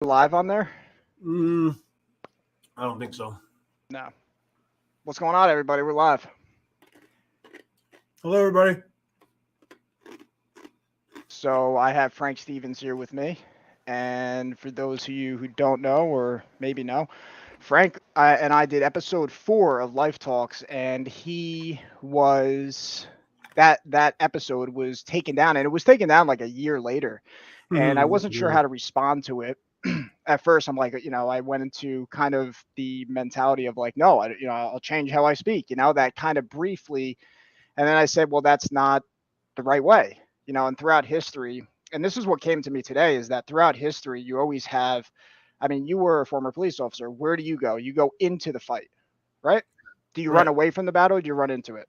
Live on there? Mm, I don't think so. No. What's going on, everybody? We're live. Hello, everybody. So I have Frank Stevens here with me. And for those of you who don't know, or maybe know, Frank and I did episode 4 of Life Talks, and he was that episode was taken down, and it was taken down like a year later, and I wasn't sure Yeah. how to respond to it. At first, I'm like, I went into kind of the mentality of like, no, I'll change how I speak, that kind of briefly, and then I said, well, that's not the right way, and throughout history, and this is what came to me today, is that throughout history, you always have, I mean, you were a former police officer. Where do you go? You go into the fight, right? Do you run Right. away from the battle? Or do you run into it?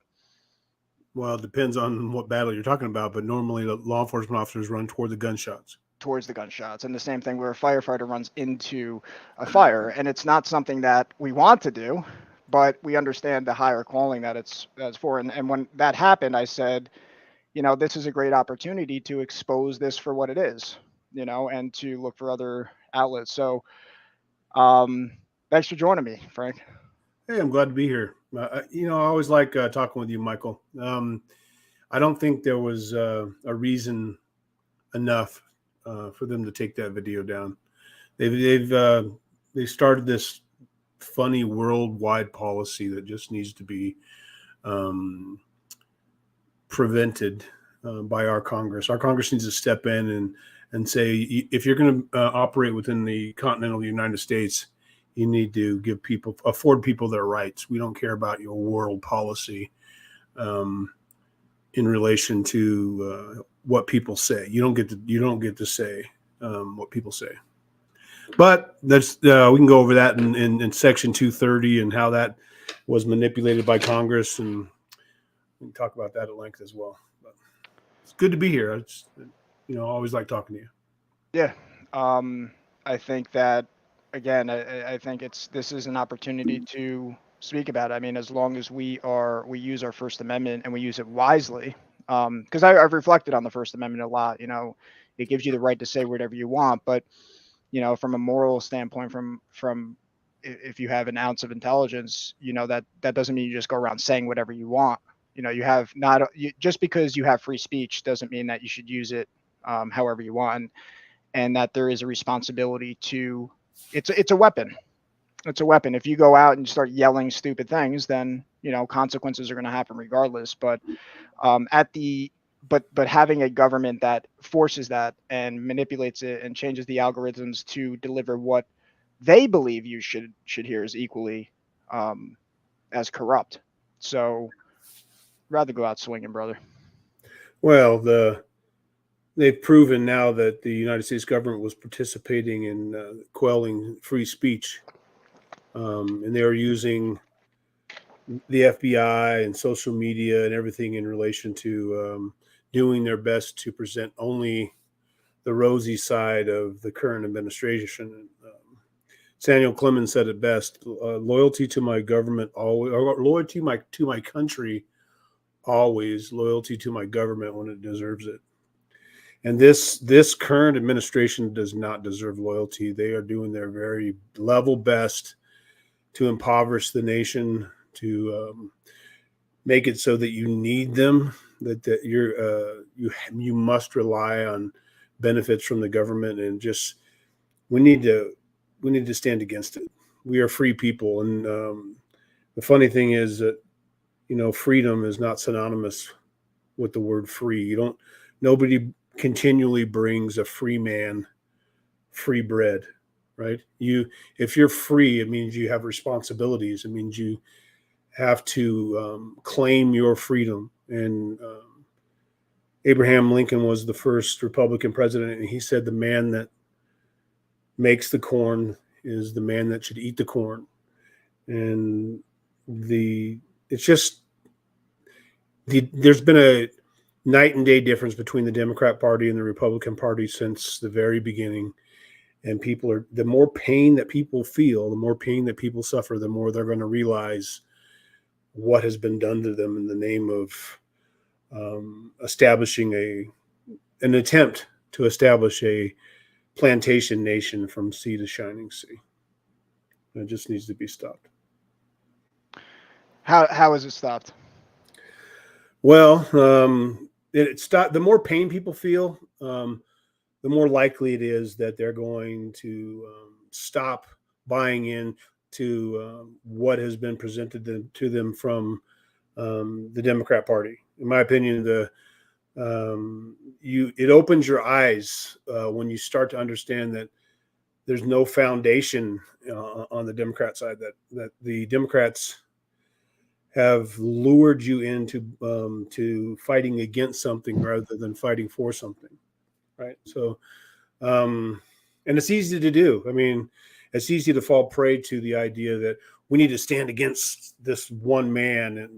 Well, it depends on what battle you're talking about, but normally the law enforcement officers run toward the gunshots. Towards the gunshots. And the same thing where a firefighter runs into a fire. And it's not something that we want to do, but we understand the higher calling that that's for. And when that happened, I said, this is a great opportunity to expose this for what it is, and to look for other outlets. So um, thanks for joining me, Frank. Hey, I'm glad to be here. I always like talking with you, Michael. I don't think there was a reason enough for them to take that video down. They started this funny worldwide policy that just needs to be um, prevented by our Congress. Our Congress needs to step in and say, if you're going to operate within the continental United States, you need to afford people their rights. We don't care about your world policy in relation to what people say. You don't get to say what people say. But that's we can go over that in Section 230 and how that was manipulated by Congress, and we can talk about that at length as well. But it's good to be here. I always like talking to you. Yeah. I think that, again, I think this is an opportunity to speak about it. I mean, as long as we use our First Amendment and we use it wisely, because I've reflected on the First Amendment a lot. It gives you the right to say whatever you want, but from a moral standpoint, from if you have an ounce of intelligence, that doesn't mean you just go around saying whatever you want. You have not just because you have free speech doesn't mean that you should use it however you want, and that there is a responsibility to. It's a weapon. It's a weapon. If you go out and start yelling stupid things, then consequences are going to happen regardless. But at the but having a government that forces that and manipulates it and changes the algorithms to deliver what they believe you should hear is equally um, as corrupt. So rather go out swinging, brother. Well, they've proven now that the United States government was participating in quelling free speech, and they are using the FBI and social media and everything in relation to doing their best to present only the rosy side of the current administration. Samuel Clemens said it best: "Loyalty to my government always, or loyalty to my country always. Loyalty to my government when it deserves it." And this current administration does not deserve loyalty. They are doing their very level best to impoverish the nation, to make it so that you need them, that you must rely on benefits from the government, and just we need to stand against it. We are free people, and the funny thing is that freedom is not synonymous with the word free. You don't Nobody continually brings a free man free bread, right? If you're free, it means you have responsibilities. It means you have to claim your freedom. And Abraham Lincoln was the first Republican president, and he said the man that makes the corn is the man that should eat the corn. And it's just there's been a night and day difference between the Democrat Party and the Republican Party since the very beginning. And the more pain that people feel, the more pain that people suffer, the more they're going to realize what has been done to them in the name of establishing an attempt to establish a plantation nation from sea to shining sea. It just needs to be stopped. How is it stopped? Well, it stopped. The more pain people feel, the more likely it is that they're going to stop buying in to what has been presented to them from the Democrat Party. In my opinion, it opens your eyes when you start to understand that there's no foundation on the Democrat side, that the Democrats have lured you into to fighting against something rather than fighting for something, right? So, and it's easy to do. I mean, it's easy to fall prey to the idea that we need to stand against this one man,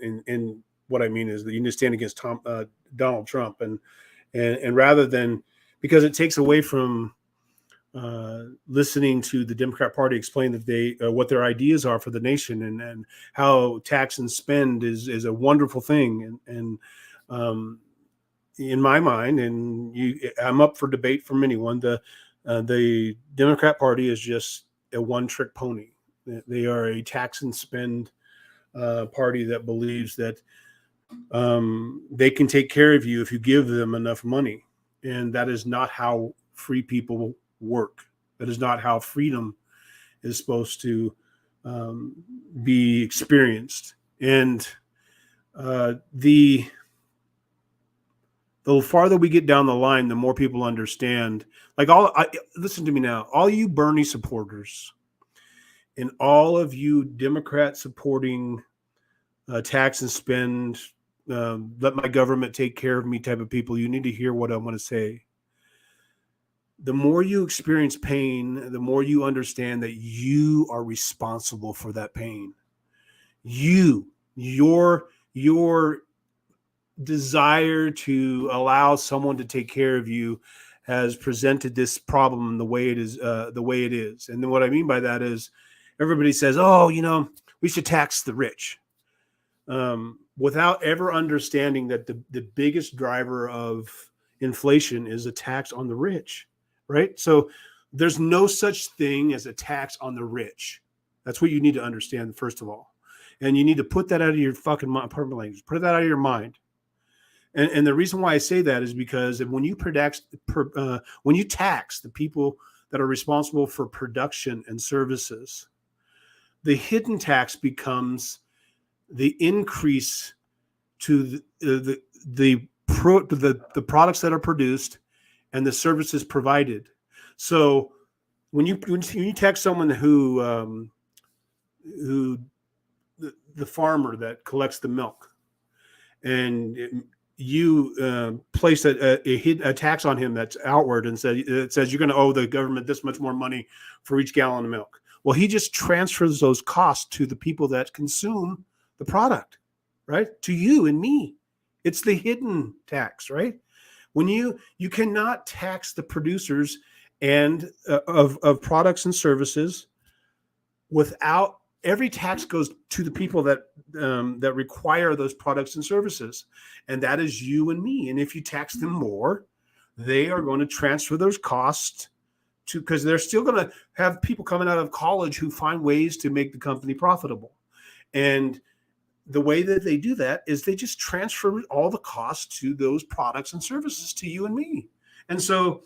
and what I mean is that you need to stand against Donald Trump, and rather than, because it takes away from listening to the Democrat Party explain that they what their ideas are for the nation, and how tax and spend is a wonderful thing, and in my mind, and I'm up for debate from anyone. The Democrat Party is just a one-trick pony. They are a tax and spend party that believes that they can take care of you if you give them enough money, and that is not how free people work. That is not how freedom is supposed to be experienced. And the farther we get down the line, the more people understand. Like, listen to me now, all you Bernie supporters and all of you Democrat supporting tax and spend, let my government take care of me type of people, you need to hear what I want to say. The more you experience pain, the more you understand that you are responsible for that pain. Your desire to allow someone to take care of you has presented this problem the way it is. And then what I mean by that is, everybody says, "Oh, we should tax the rich," without ever understanding that the biggest driver of inflation is a tax on the rich. Right? So there's no such thing as a tax on the rich. That's what you need to understand, first of all. And you need to put that out of your fucking mind, pardon my language, put that out of your mind. And the reason why I say that is because when you tax the people that are responsible for production and services, the hidden tax becomes the increase to the products that are produced and the services provided. So when you tax someone who the farmer that collects the milk, and you place a tax on him that's outward, and it says you're going to owe the government this much more money for each gallon of milk. Well, he just transfers those costs to the people that consume the product, right? To you and me. It's the hidden tax, right? When you cannot tax the producers and of products and services without, every tax goes to the people that require those products and services, and that is you and me. And if you tax them more, they are going to transfer those costs to, because they're still going to have people coming out of college who find ways to make the company profitable. And the way that they do that is they just transfer all the costs to those products and services to you and me. And so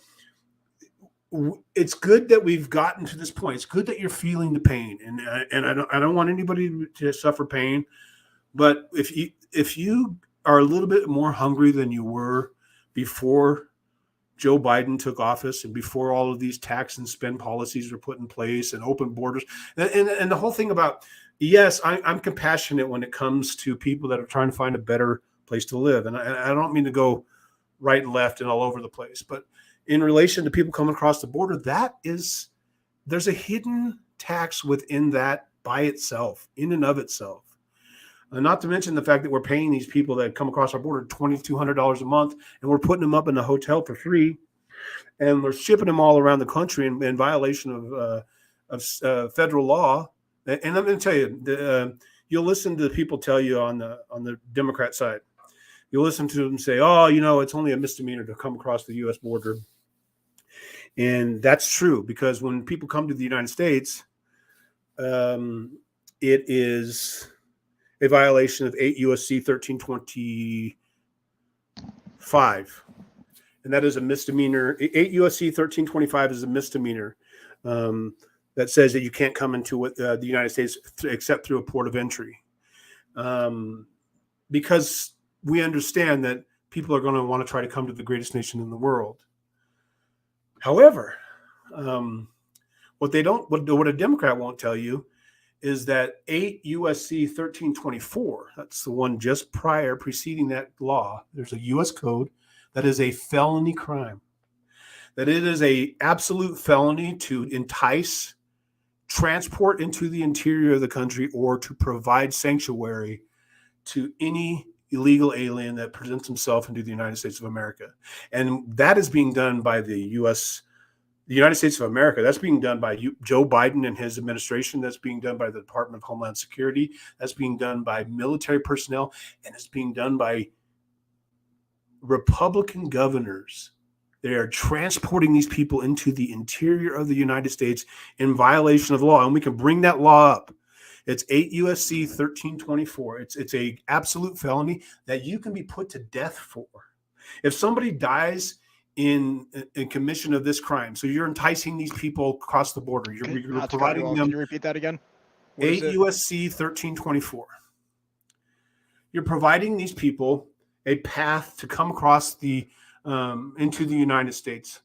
it's good that we've gotten to this point. It's good that you're feeling the pain, and I don't want anybody to suffer pain. But if you are a little bit more hungry than you were before Joe Biden took office, and before all of these tax and spend policies were put in place, and open borders, and the whole thing about, yes, I'm compassionate when it comes to people that are trying to find a better place to live. And I don't mean to go right and left and all over the place, but in relation to people coming across the border, there's a hidden tax within that by itself, in and of itself. Not to mention the fact that we're paying these people that come across our border $2,200 a month, and we're putting them up in a hotel for free, and we're shipping them all around the country in violation of federal law. And I'm going to tell you, you'll listen to the people tell you on the Democrat side, you'll listen to them say, "Oh, it's only a misdemeanor to come across the U.S. border." And that's true because when people come to the United States, it is a violation of 8 USC 1325. And that is a misdemeanor. 8 USC 1325 is a misdemeanor that says that you can't come into the United States except through a port of entry. Because we understand that people are going to want to try to come to the greatest nation in the world. However, what a Democrat won't tell you is that 8 USC 1324, that's the one just preceding that law. There's a U.S. code that is a felony crime. That it is a absolute felony to entice, transport into the interior of the country, or to provide sanctuary to any illegal alien that presents himself into the United States of America. And that is being done by the United States of America. That's being done by Joe Biden and his administration. That's being done by the Department of Homeland Security. That's being done by military personnel. And it's being done by Republican governors. They are transporting these people into the interior of the United States in violation of law. And we can bring that law up. It's 8 USC 1324. It's a absolute felony that you can be put to death for. If somebody dies in commission of this crime, so you're enticing these people across the border, you're providing them. Can you repeat that again? 8 USC 1324. You're providing these people a path to come across the into the United States,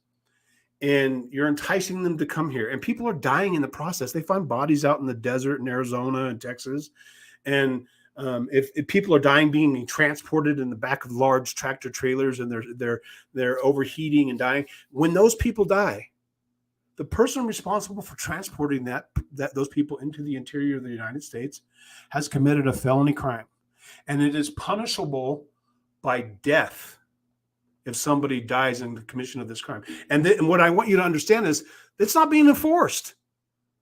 and you're enticing them to come here. And people are dying in the process. They find bodies out in the desert in Arizona and Texas, and if people are dying being transported in the back of large tractor trailers, and they're overheating and dying. When those people die, the person responsible for transporting those people into the interior of the United States has committed a felony crime, and it is punishable by death if somebody dies in the commission of this crime. And what I want you to understand is it's not being enforced.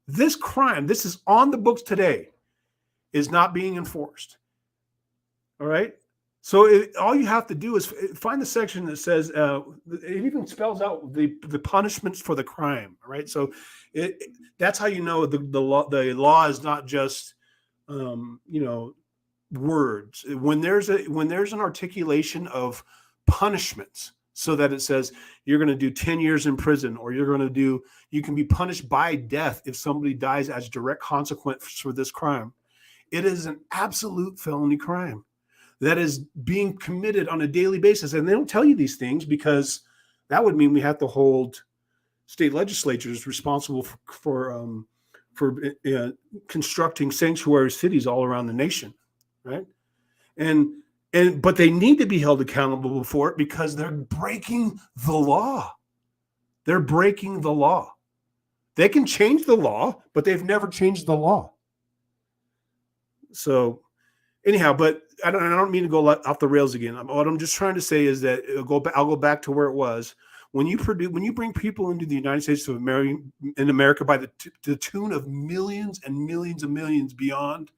This crime, this is on the books today, is not being enforced. All right? So all you have to do is find the section that says, it even spells out the punishments for the crime. All right? So that's how you know the law is not just, words. When there's an articulation of punishments, so that it says you're going to do 10 years in prison, or you can be punished by death if somebody dies as direct consequence for this crime. It is an absolute felony crime that is being committed on a daily basis. And they don't tell you these things because that would mean we have to hold state legislatures responsible for constructing sanctuary cities all around the nation. Right. But they need to be held accountable for it because they're breaking the law. They're breaking the law. They can change the law, but they've never changed the law. So anyhow, but I don't mean to go off the rails again. What I'm just trying to say is that I'll go back to where it was. When you bring people into the United States of America by the tune of millions and millions and millions beyond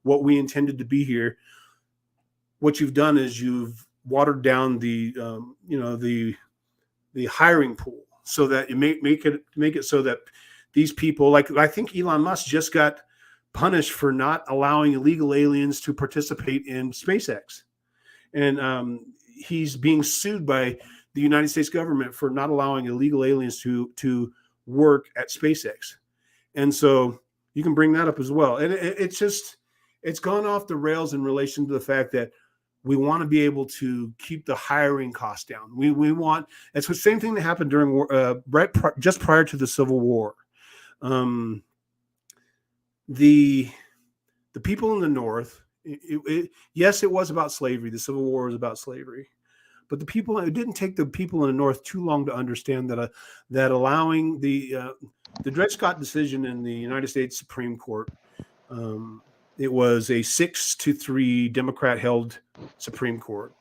what we intended to be here, what you've done is you've watered down the hiring pool so that you make it so that these people, like I think Elon Musk just got punished for not allowing illegal aliens to participate in SpaceX, and he's being sued by the United States government for not allowing illegal aliens to work at SpaceX, and so you can bring that up as well. And it's gone off the rails in relation to the fact that we want to be able to keep the hiring costs down. We want, it's the same thing that happened during just prior to the Civil War. The people in the North, yes, it was about slavery. The Civil War was about slavery, but it didn't take the people in the North too long to understand that allowing the Dred Scott decision in the United States Supreme Court. It was a 6-3 Democrat-held Supreme Court,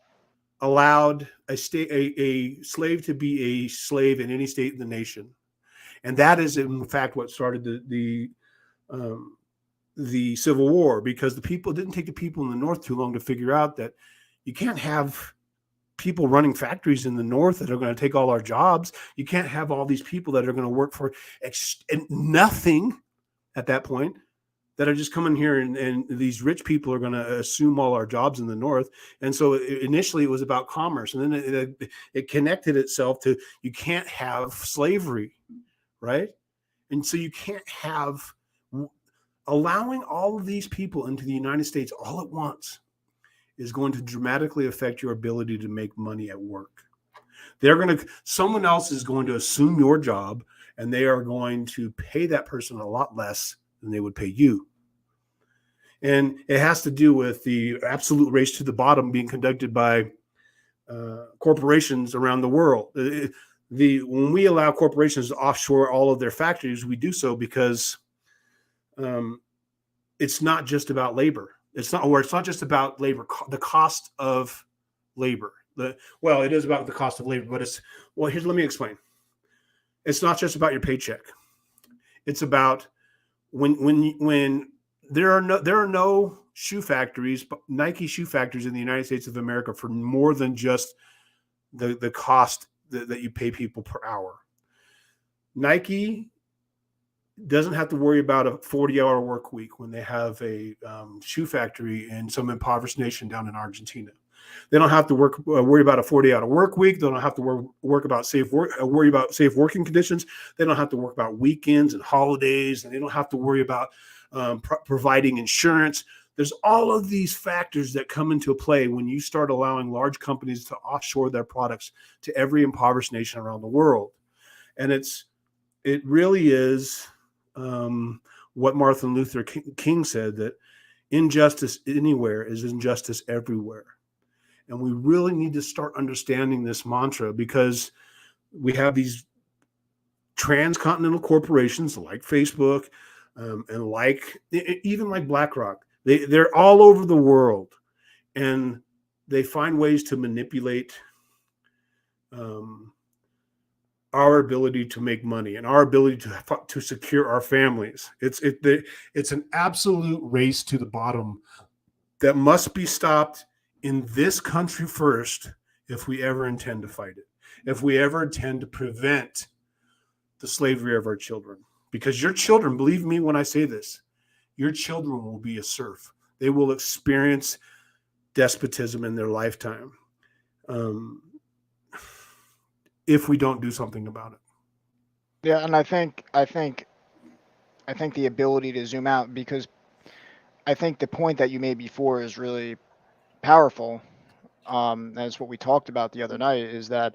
allowed a slave to be a slave in any state in the nation, and that is in fact what started the Civil War, because it didn't take the people in the North too long to figure out that you can't have people running factories in the north that are going to take all our jobs. You can't have all these people that are going to work for nothing at that point, that are just coming here, and these rich people are going to assume all our jobs in the north. And so initially it was about commerce, and then it connected itself to, you can't have slavery, right? And so you can't have allowing all of these people into the United States all at once is going to dramatically affect your ability to make money at work. Someone else is going to assume your job, and they are going to pay that person a lot less than they would pay you. And it has to do with the absolute race to the bottom being conducted by corporations around the world. When we allow corporations to offshore all of their factories, we do so because it's not just about labor. It's not just about labor, the cost of labor. It is about the cost of labor, but let me explain. It's not just about your paycheck. It's about when there are no shoe factories, Nike shoe factories in the United States of America for more than just the cost that you pay people per hour. Nike doesn't have to worry about a 40-hour work week when they have a shoe factory in some impoverished nation down in Argentina. They don't have to worry about a 40-hour work week. They don't have to worry about safe working conditions. They don't have to worry about weekends and holidays, and they don't have to worry about providing insurance. There's all of these factors that come into play when you start allowing large companies to offshore their products to every impoverished nation around the world. And it really is what Martin Luther King said, that injustice anywhere is injustice everywhere. And we really need to start understanding this mantra, because we have these transcontinental corporations like Facebook and even like BlackRock. They're all over the world, and they find ways to manipulate our ability to make money and our ability to secure our families. It's an absolute race to the bottom that must be stopped in this country first, if we ever intend to fight it, if we ever intend to prevent the slavery of our children. Because your children, believe me when I say this, your children will be a serf. They will experience despotism in their lifetime if we don't do something about it. Yeah, and I think the ability to zoom out, because I think the point that you made before is really powerful. That's what we talked about the other night, is that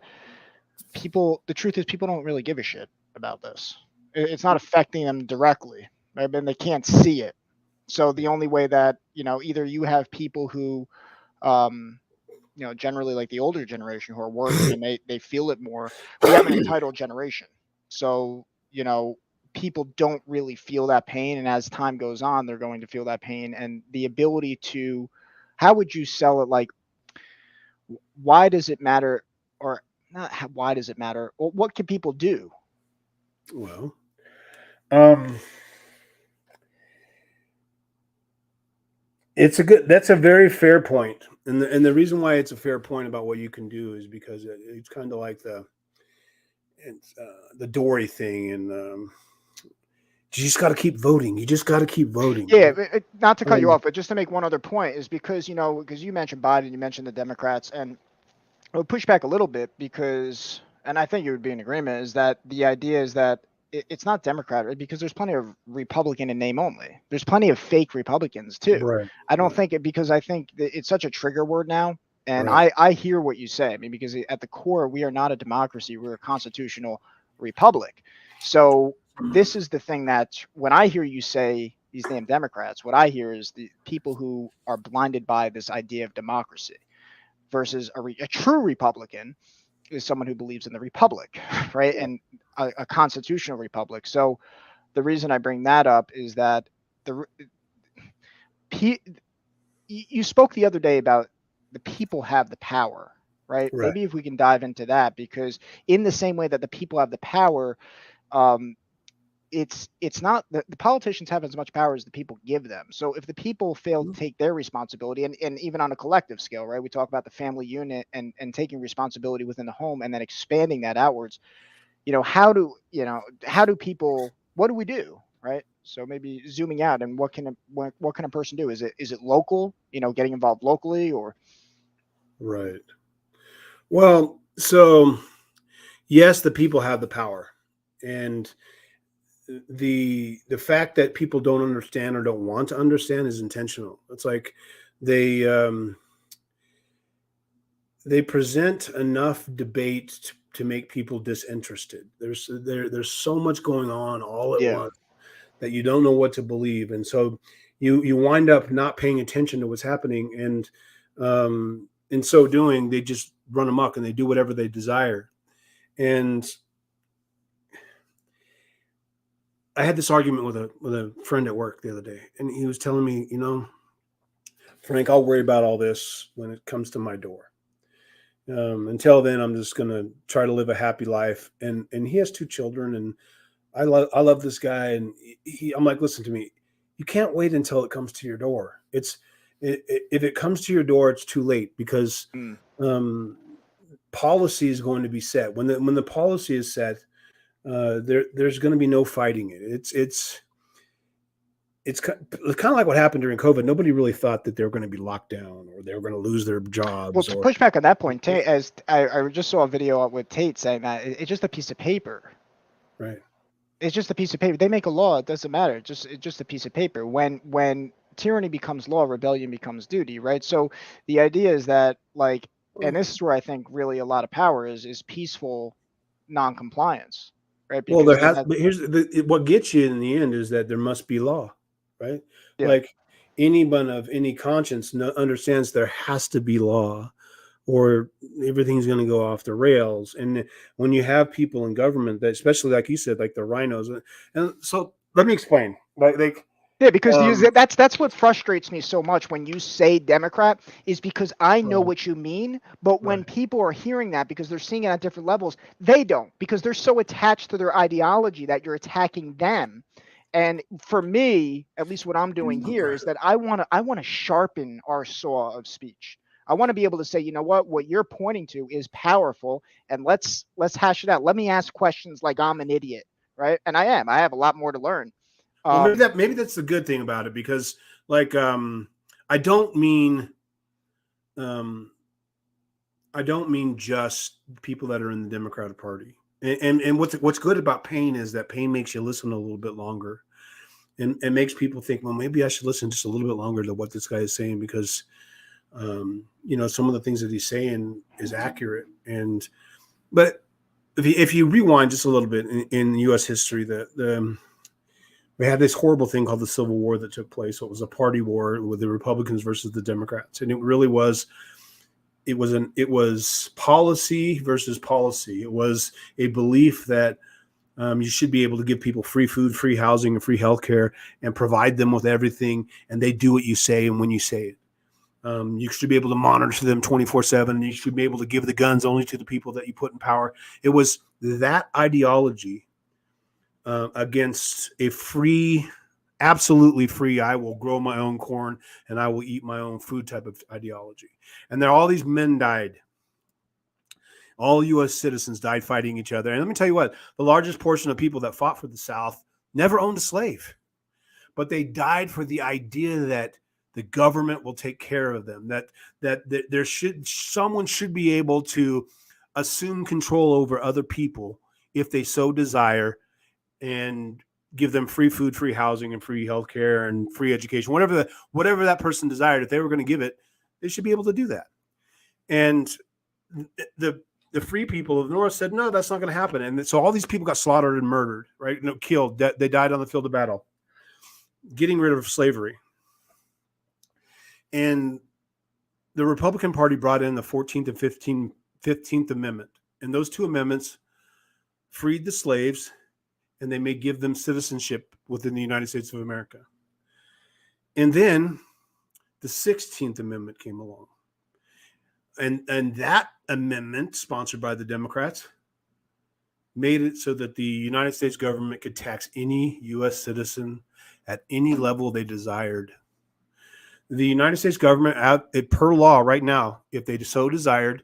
the truth is people don't really give a shit about this. It's not affecting them directly. I mean, they can't see it. So the only way that, either you have people who, generally like the older generation who are working and they feel it more. We have an entitled generation. So, people don't really feel that pain. And as time goes on, they're going to feel that pain. And the ability to, how would you sell it? Like, why does it matter? Or not why does it matter? Or what can people do? Well, that's a very fair point. And the reason why it's a fair point about what you can do is because it's kind of like the Dory thing. And you just got to keep voting. You just got to keep voting. Yeah, not to cut you off, but just to make one other point, is because, because you mentioned Biden, you mentioned the Democrats, and I would push back a little bit because, and I think you would be in agreement, is that the idea is that it's not Democrat, because there's plenty of Republican in name only. There's plenty of fake Republicans too. Right. I don't think it, because I think it's such a trigger word now. And Right. I hear what you say. I mean, because at the core, we are not a democracy. We're a constitutional republic. So this is the thing that when I hear you say these damn Democrats, what I hear is the people who are blinded by this idea of democracy, versus a true Republican is someone who believes in the republic, right? And a constitutional republic. So the reason I bring that up is that you spoke the other day about the people have the power, right? Maybe if we can dive into that, because in the same way that the people have the power, it's not the politicians have as much power as the people give them. So if the people fail to take their responsibility, and even on a collective scale, right? We talk about the family unit and taking responsibility within the home and then expanding that outwards. How do people, what do we do, right? So maybe zooming out, and what can a person do? Is it local, getting involved locally, or Right. Well, so yes, the people have the power, and the fact that people don't understand or don't want to understand is intentional. It's like they they present enough debate to make people disinterested. There's so much going on all at yeah. once that you don't know what to believe, and so you wind up not paying attention to what's happening, and in so doing, they just run amok and they do whatever they desire. And I had this argument with a friend at work the other day, and he was telling me, Frank, I'll worry about all this when it comes to my door. Until then, I'm just gonna try to live a happy life. And he has 2 children, and I love this guy. And I'm like, listen to me, you can't wait until it comes to your door. If it comes to your door, it's too late, because Mm. policy is going to be set. When the policy is set, there's going to be no fighting it. It's kind of like what happened during COVID. Nobody really thought that they were going to be locked down or they were going to lose their Well, jobs. to Or push back on that point, Tate, as I just saw a video with Tate saying that it's just a piece of paper. right, It's just a piece of paper. They make a law, it doesn't matter. It's just a piece of paper. When tyranny becomes law, rebellion becomes duty, right? So the idea is that, like, and this is where I think really a lot of power is peaceful non-compliance, right? well, Because there then has. that, But what gets you in the end is that there must be law, right? yeah. Like anyone of any conscience understands there has to be law, or everything's going to go off the rails. And when you have people in government that, especially like you said, like the rhinos, and so let me explain. Like Yeah, because um, that's what frustrates me so much when you say Democrat, is because I know right, what you mean, but when right, people are hearing that because they're seeing it at different levels, they don't, because they're so attached to their ideology that you're attacking them. And for me, at least what I'm doing here is that I want to sharpen our saw of speech. I want to be able to say, you know what you're pointing to is powerful, and let's hash it out. Let me ask questions like I'm an idiot, right? And I am. I have a lot more to learn. well, Um, maybe that's the good thing about it, because like I don't mean um, I don't mean just people that are in the Democratic Party. And what's good about Paine is that Paine makes you listen a little bit longer, and makes people think, well, maybe I should listen just a little bit longer to what this guy is saying, because some of the things that he's saying is accurate. And but if you rewind just a little bit in U.S. history, we had this horrible thing called the Civil War that took place. So it was a party war with the Republicans versus the Democrats, and it really was. It was policy versus policy. It was a belief that you should be able to give people free food, free housing, and free healthcare, and provide them with everything, and they do what you say and when you say it. You should be able to monitor them 24/7, and you should be able to give the guns only to the people that you put in power. It was that ideology against a free, absolutely free, I will grow my own corn and I will eat my own food type of ideology. And all these men died. All U.S. citizens died fighting each other. And let me tell you what, the largest portion of people that fought for the South never owned a slave, but they died for the idea that the government will take care of them, that someone should be able to assume control over other people if they so desire, and give them free food, free housing, and free healthcare and free education, whatever that person desired. If they were going to give it, they should be able to do that. And the free people of the North said, no, that's not going to happen. And so all these people got slaughtered and murdered, right? Killed. They died on the field of battle, getting rid of slavery. And the Republican Party brought in the 14th and 15th Amendment. And those two amendments freed the slaves, and they may give them citizenship within the United States of America. And then the 16th Amendment came along. And that amendment, sponsored by the Democrats, made it so that the United States government could tax any U.S. citizen at any level they desired. The United States government, per law right now, if they so desired,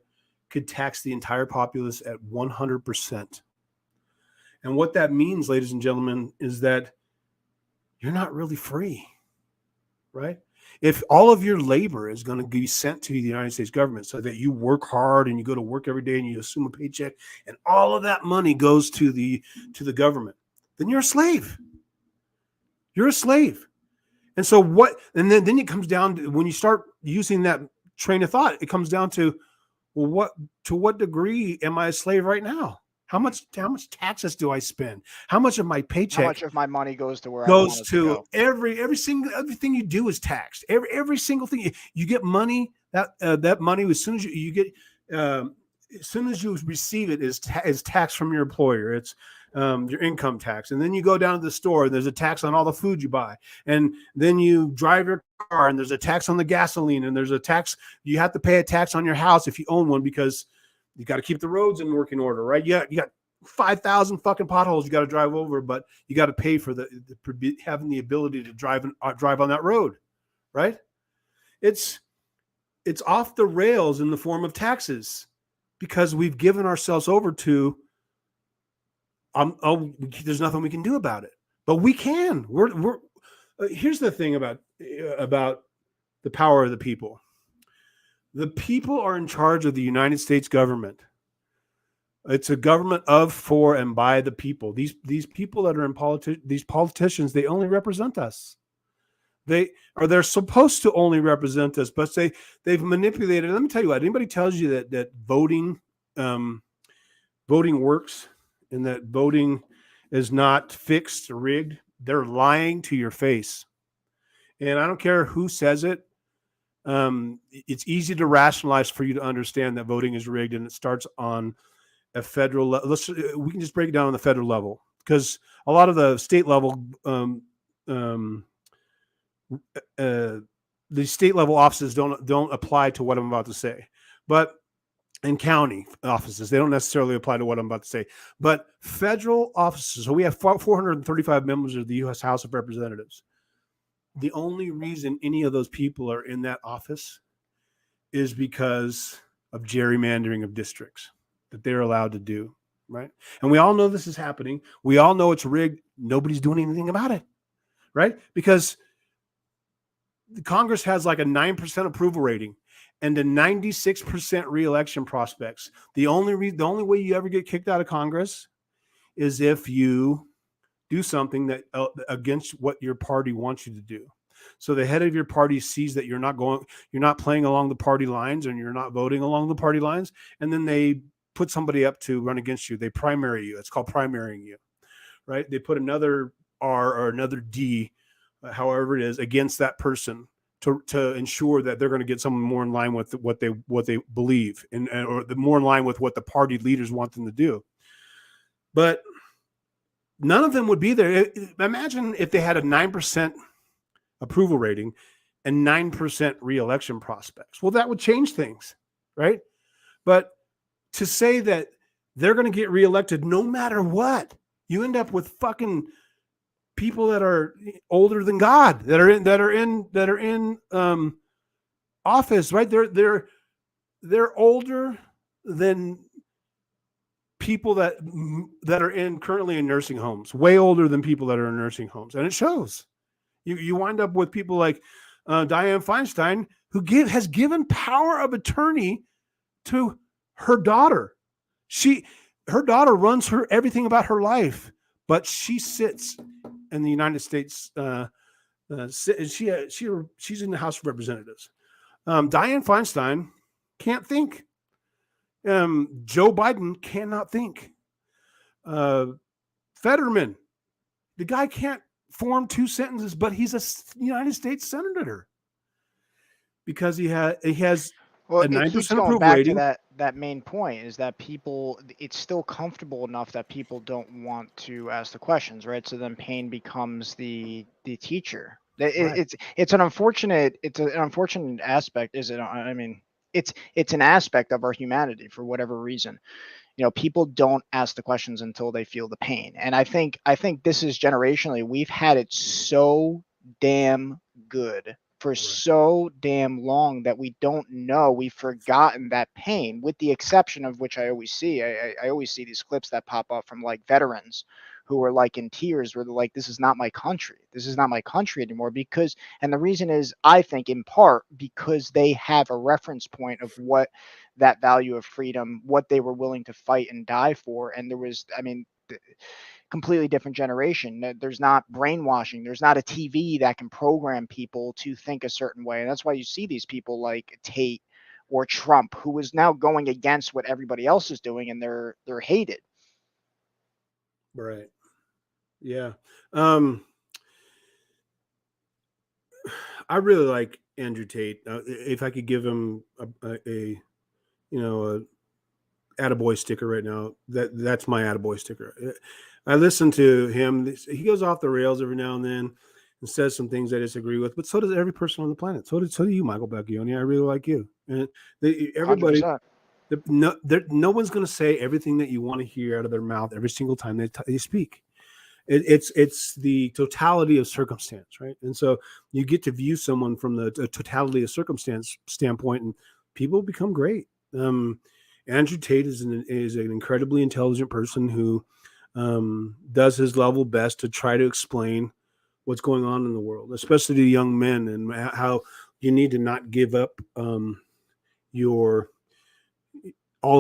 could tax the entire populace at 100%. And what that means, ladies and gentlemen, is that you're not really free, right? If all of your labor is going to be sent to the United States government so that you work hard and you go to work every day and you assume a paycheck and all of that money goes to the government, then you're a slave. You're a slave. And so then it comes down to, when you start using that train of thought, it comes down to, well, to what degree am I a slave right now? How much taxes do I spend? How much of my paycheck? How much of my money goes to where goes I want it to go? everything you do is taxed. Every single thing you get money, that money, as soon as you get as soon as you receive it, is taxed from your employer. It's your income tax. And then you go down to the store and there's a tax on all the food you buy. And then you drive your car and there's a tax on the gasoline, and there's a tax. You have to pay a tax on your house if you own one, because you got to keep the roads in working order, right? You got 5,000 fucking potholes you got to drive over, but you got to pay for having the ability to drive on that road, right? It's off the rails in the form of taxes, because we've given ourselves over to there's nothing we can do about it, but we can. Here's the thing about the power of the people. The people are in charge of the United States government. It's a government of, for, and by the people. These people that are in these politicians, they only represent us. They're supposed to only represent us, but they've manipulated. Let me tell you what. Anybody tells you that voting works and that voting is not fixed or rigged, they're lying to your face. And I don't care who says it. It's easy to rationalize for you to understand that voting is rigged, and it starts on a federal level. We can just break it down on the federal level, because a lot of the state level, the state level offices don't apply to what I'm about to say, but in county offices, they don't necessarily apply to what I'm about to say. But federal offices, so we have 435 members of the U.S. House of Representatives. The only reason any of those people are in that office is because of gerrymandering of districts that they're allowed to do, right? And we all know this is happening. We all know it's rigged. Nobody's doing anything about it, right? Because the Congress has like a 9% approval rating and a 96% reelection prospects. The only way you ever get kicked out of Congress is if you do something that against what your party wants you to do. So the head of your party sees that you're not playing along the party lines, and you're not voting along the party lines, and then they put somebody up to run against you. They primary you. It's called primarying you, right? They put another R or another D, however it is, against that person to ensure that they're going to get someone more in line with what they believe, or more in line with what the party leaders want them to do. But none of them would be there. Imagine if they had a 9% approval rating and 9% reelection prospects. Well, that would change things, right? But to say that they're going to get reelected no matter what, you end up with fucking people that are older than God, that are in office, right? They're older than people that are currently in nursing homes, way older than people that are in nursing homes. And it shows. You wind up with people like Dianne Feinstein, who has given power of attorney to her daughter. Her daughter runs everything about her life, but she sits in the United States. She's in the House of Representatives. Dianne Feinstein can't think. Joe Biden cannot think. Fetterman, the guy can't form two sentences, but he's a United States senator because he has Well, a 9% it keeps going approval back rating. to that main point, is that people, it's still comfortable enough that people don't want to ask the questions, right? So then pain becomes the teacher. Right. It's an unfortunate aspect, is it? I mean, it's an aspect of our humanity for whatever reason. people don't ask the questions until they feel the pain. And I think this is generationally, we've had it so damn good for so damn long that we don't know. We've forgotten that pain, with the exception of which I always see. I always see these clips that pop up from like veterans who are like in tears, where they're like, this is not my country. This is not my country anymore. Because, and the reason is, I think in part because they have a reference point of what that value of freedom, what they were willing to fight and die for. And there was, I mean, completely different generation. There's not brainwashing. There's not a TV that can program people to think a certain way. And that's why you see these people like Tate or Trump, who is now going against what everybody else is doing, and they're hated. Right. Yeah. I really like Andrew Tate. If I could give him a attaboy sticker right now, that's my attaboy sticker. I listen to him. He goes off the rails every now and then and says some things I disagree with, but so does every person on the planet. So do you, Michael Bacchioni. I really like you. And everybody, 100%. no one's going to say everything that you want to hear out of their mouth every single time they speak. It's the totality of circumstance, right? And so you get to view someone from the totality of circumstance standpoint, and people become great. Andrew Tate is an incredibly intelligent person who does his level best to try to explain what's going on in the world, especially to young men, and how you need to not give up all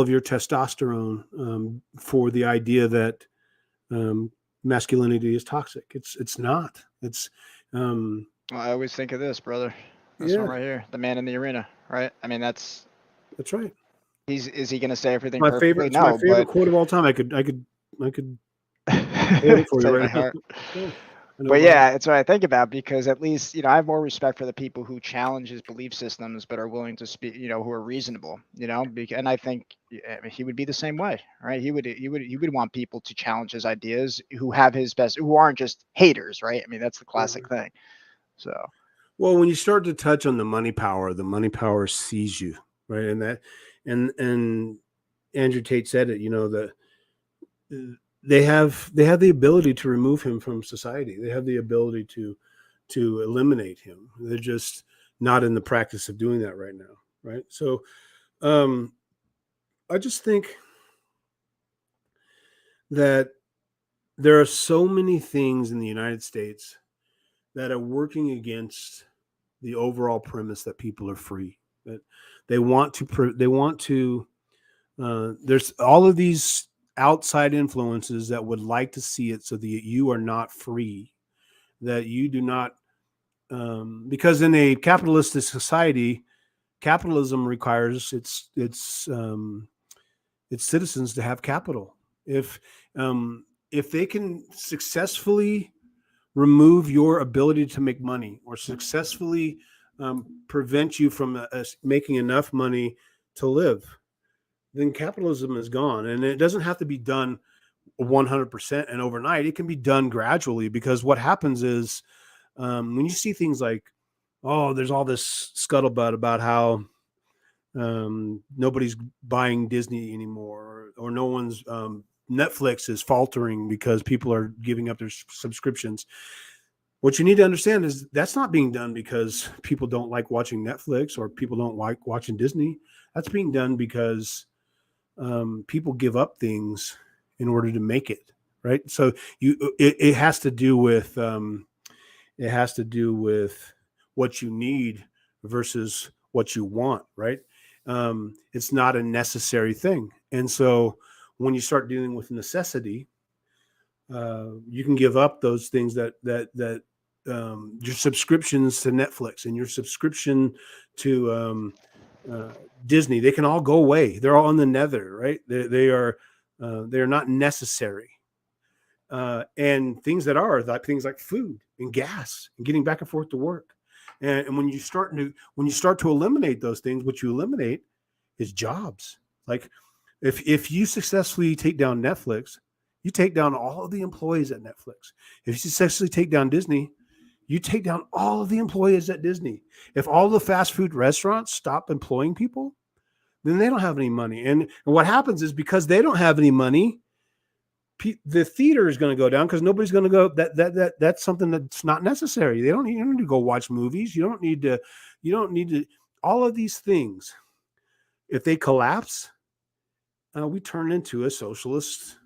of your testosterone for the idea that masculinity is toxic. It's not. It's Well, I always think of this, brother. This one right here, the man in the arena, right? I mean, that's right. Is he going to say everything My perfectly? favorite, No, my favorite quote of all time. I could hold it for you right now. But yeah, it's what I think about, because at least, I have more respect for the people who challenge his belief systems but are willing to speak, who are reasonable, and I think he would be the same way, right? He would want people to challenge his ideas, who have his best, who aren't just haters, right? I mean, that's the classic thing. So, well, when you start to touch on the money power sees you, right? And Andrew Tate said it, that they have the ability to remove him from society. They have the ability to eliminate him. They're just not in the practice of doing that right now, right? So I just think that there are so many things in the United States that are working against the overall premise that people are free, that they want to there's all of these outside influences that would like to see it so that you are not free, that you do not, because in a capitalistic society, capitalism requires its citizens to have capital. If they can successfully remove your ability to make money, or successfully prevent you from making enough money to live, then capitalism is gone. And it doesn't have to be done 100% and overnight. It can be done gradually, because what happens is when you see things like, oh, there's all this scuttlebutt about how nobody's buying Disney anymore, or no one's Netflix is faltering because people are giving up their subscriptions. What you need to understand is that's not being done because people don't like watching Netflix or people don't like watching Disney. That's being done because people give up things in order to make it, right? So it has to do with what you need versus what you want, right? It's not a necessary thing. And so when you start dealing with necessity, you can give up those things that your subscriptions to Netflix and your subscription to Disney, they can all go away. They're all in the nether, right? They are not necessary. And things that are, like things like food and gas and getting back and forth to work. And when you start to eliminate those things, what you eliminate is jobs. Like if you successfully take down Netflix, you take down all of the employees at Netflix. If you successfully take down Disney, you take down all of the employees at Disney. If all the fast food restaurants stop employing people, then they don't have any money. And what happens is, because they don't have any money, the theater is going to go down because nobody's going to go. That's something that's not necessary. You don't need to go watch movies. You don't need to. All of these things, if they collapse, we turn into a socialist.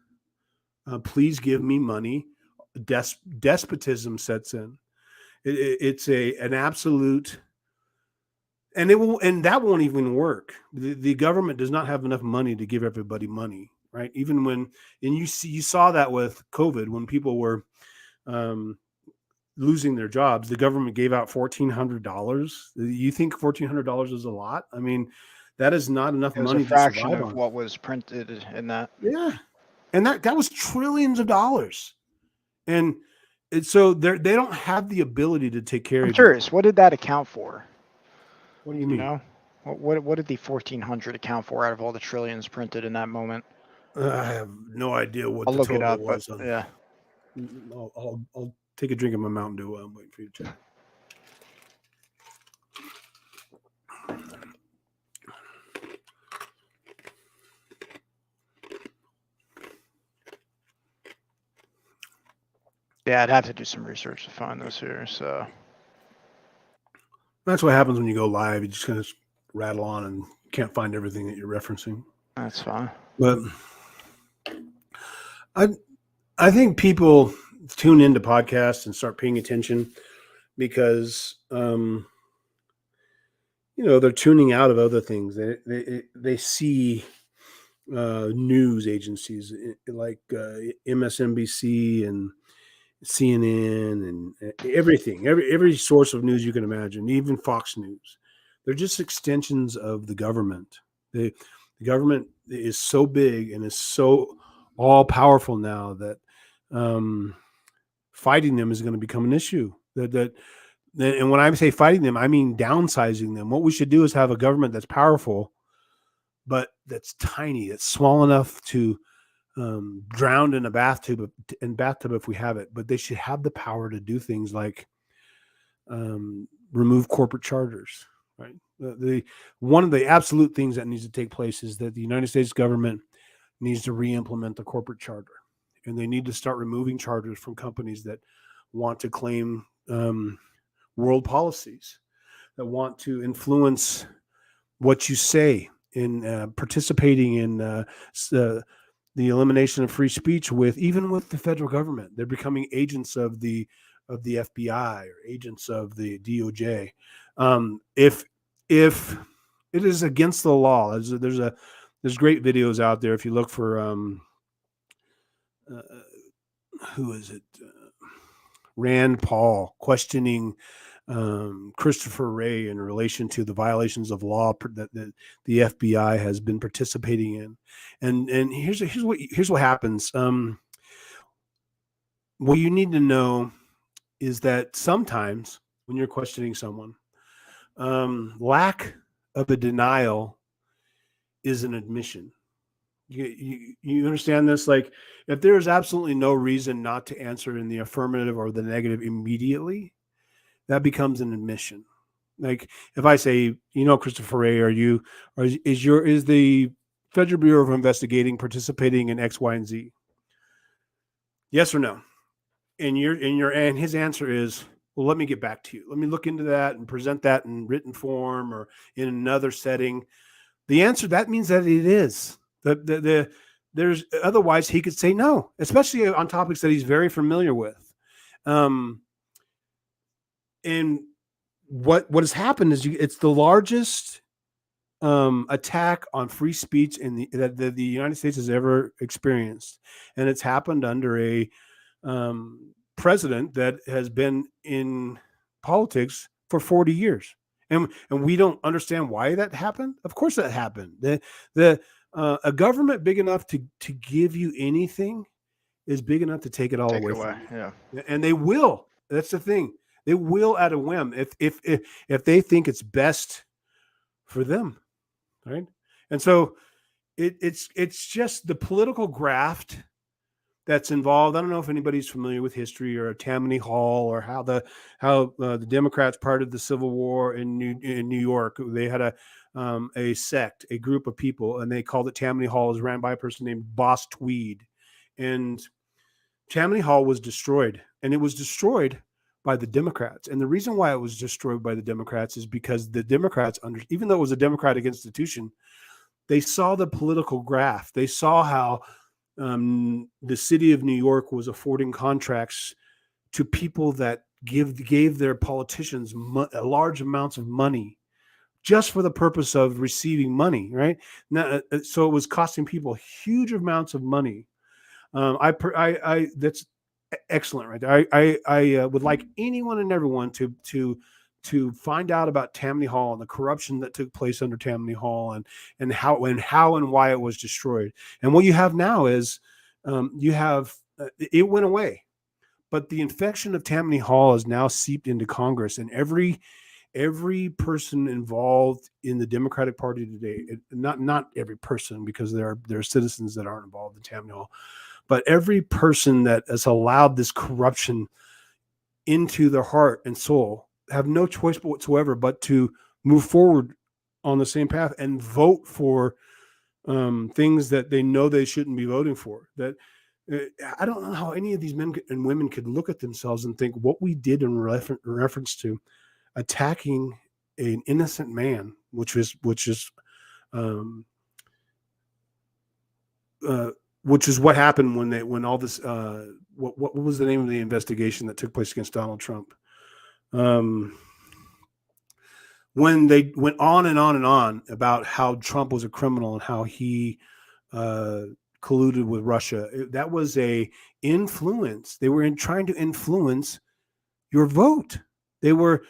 Please give me money. Despotism sets in. It's an absolute, and that won't even work. The government does not have enough money to give everybody money. Right. Even when, and you saw that with COVID, when people were losing their jobs, the government gave out $1,400. You think $1,400 is a lot? I mean, that is not enough money a fraction to survive of on. what was printed in that. Yeah. And that was trillions of dollars. And so they don't have the ability to take care of I'm curious, what did that account for? What do you mean? You know, what did the 1,400 account for out of all the trillions printed in that moment? I have no idea what I'll the look total it up, was. but yeah. I'll take a drink of my Mountain Dew while I'm waiting for you to check. Yeah, I'd have to do some research to find this here. So that's what happens when you go live. You just kind of rattle on and can't find everything that you're referencing. That's fine. But I think people tune into podcasts and start paying attention because they're tuning out of other things. They see news agencies like MSNBC and CNN and everything, every source of news you can imagine, even Fox News. They're just extensions of the government. The government is so big and is so all powerful now that fighting them is going to become an issue. And when I say fighting them, I mean downsizing them. What we should do is have a government that's powerful, but that's tiny, that's small enough to drown in a bathtub if we have it. But they should have the power to do things like remove corporate charters. Right. One of the absolute things that needs to take place is that the United States government needs to re-implement the corporate charter, and they need to start removing charters from companies that want to claim world policies, that want to influence what you say in participating in the elimination of free speech even with the federal government. They're becoming agents of the FBI or agents of the DOJ. If it is against the law, there's great videos out there. If you look for who is it? Rand Paul questioning Christopher Wray in relation to the violations of law that the FBI has been participating in. And here's what happens. What you need to know is that sometimes when you're questioning someone, lack of a denial is an admission. You understand this? Like, if there is absolutely no reason not to answer in the affirmative or the negative immediately, that becomes an admission. Like, if I say, Christopher Wray, is the Federal Bureau of Investigating participating in X, Y, and Z? Yes or no? And his answer is, well, let me get back to you. Let me look into that and present that in written form or in another setting. The answer, that means that it is. There's otherwise he could say no, especially on topics that he's very familiar with. And what has happened is it's the largest attack on free speech that the United States has ever experienced, and it's happened under a president that has been in politics for 40 years, and we don't understand why that happened. Of course, that happened. A government big enough to give you anything is big enough to take it all away from you. Yeah, and they will. That's the thing. They will at a whim if they think it's best for them, right? And so it's just the political graft that's involved. I don't know if anybody's familiar with history or Tammany Hall or how the Democrats parted the Civil War in New York. They had a sect, a group of people, and they called it Tammany Hall. It was ran by a person named Boss Tweed. And Tammany Hall was destroyed, and it was destroyed by the Democrats. And the reason why it was destroyed by the Democrats is because the Democrats, even though it was a democratic institution, they saw the political graph. They saw how the city of New York was affording contracts to people that gave their politicians large amounts of money just for the purpose of receiving money, right? Now, so it was costing people huge amounts of money. That's excellent, right there. I would like anyone and everyone to find out about Tammany Hall and the corruption that took place under Tammany Hall, and how and why it was destroyed. And what you have now is you have it went away, but the infection of Tammany Hall has now seeped into Congress, and every person involved in the Democratic Party today, not every person, because there are citizens that aren't involved in Tammany Hall, but every person that has allowed this corruption into their heart and soul have no choice whatsoever but to move forward on the same path and vote for things that they know they shouldn't be voting for. That I don't know how any of these men and women could look at themselves and think what we did in reference to attacking an innocent man, which is what happened when all this what was the name of the investigation that took place against Donald Trump? When they went on and on and on about how Trump was a criminal and how he colluded with Russia, that was a influence. They were trying to influence your vote. They were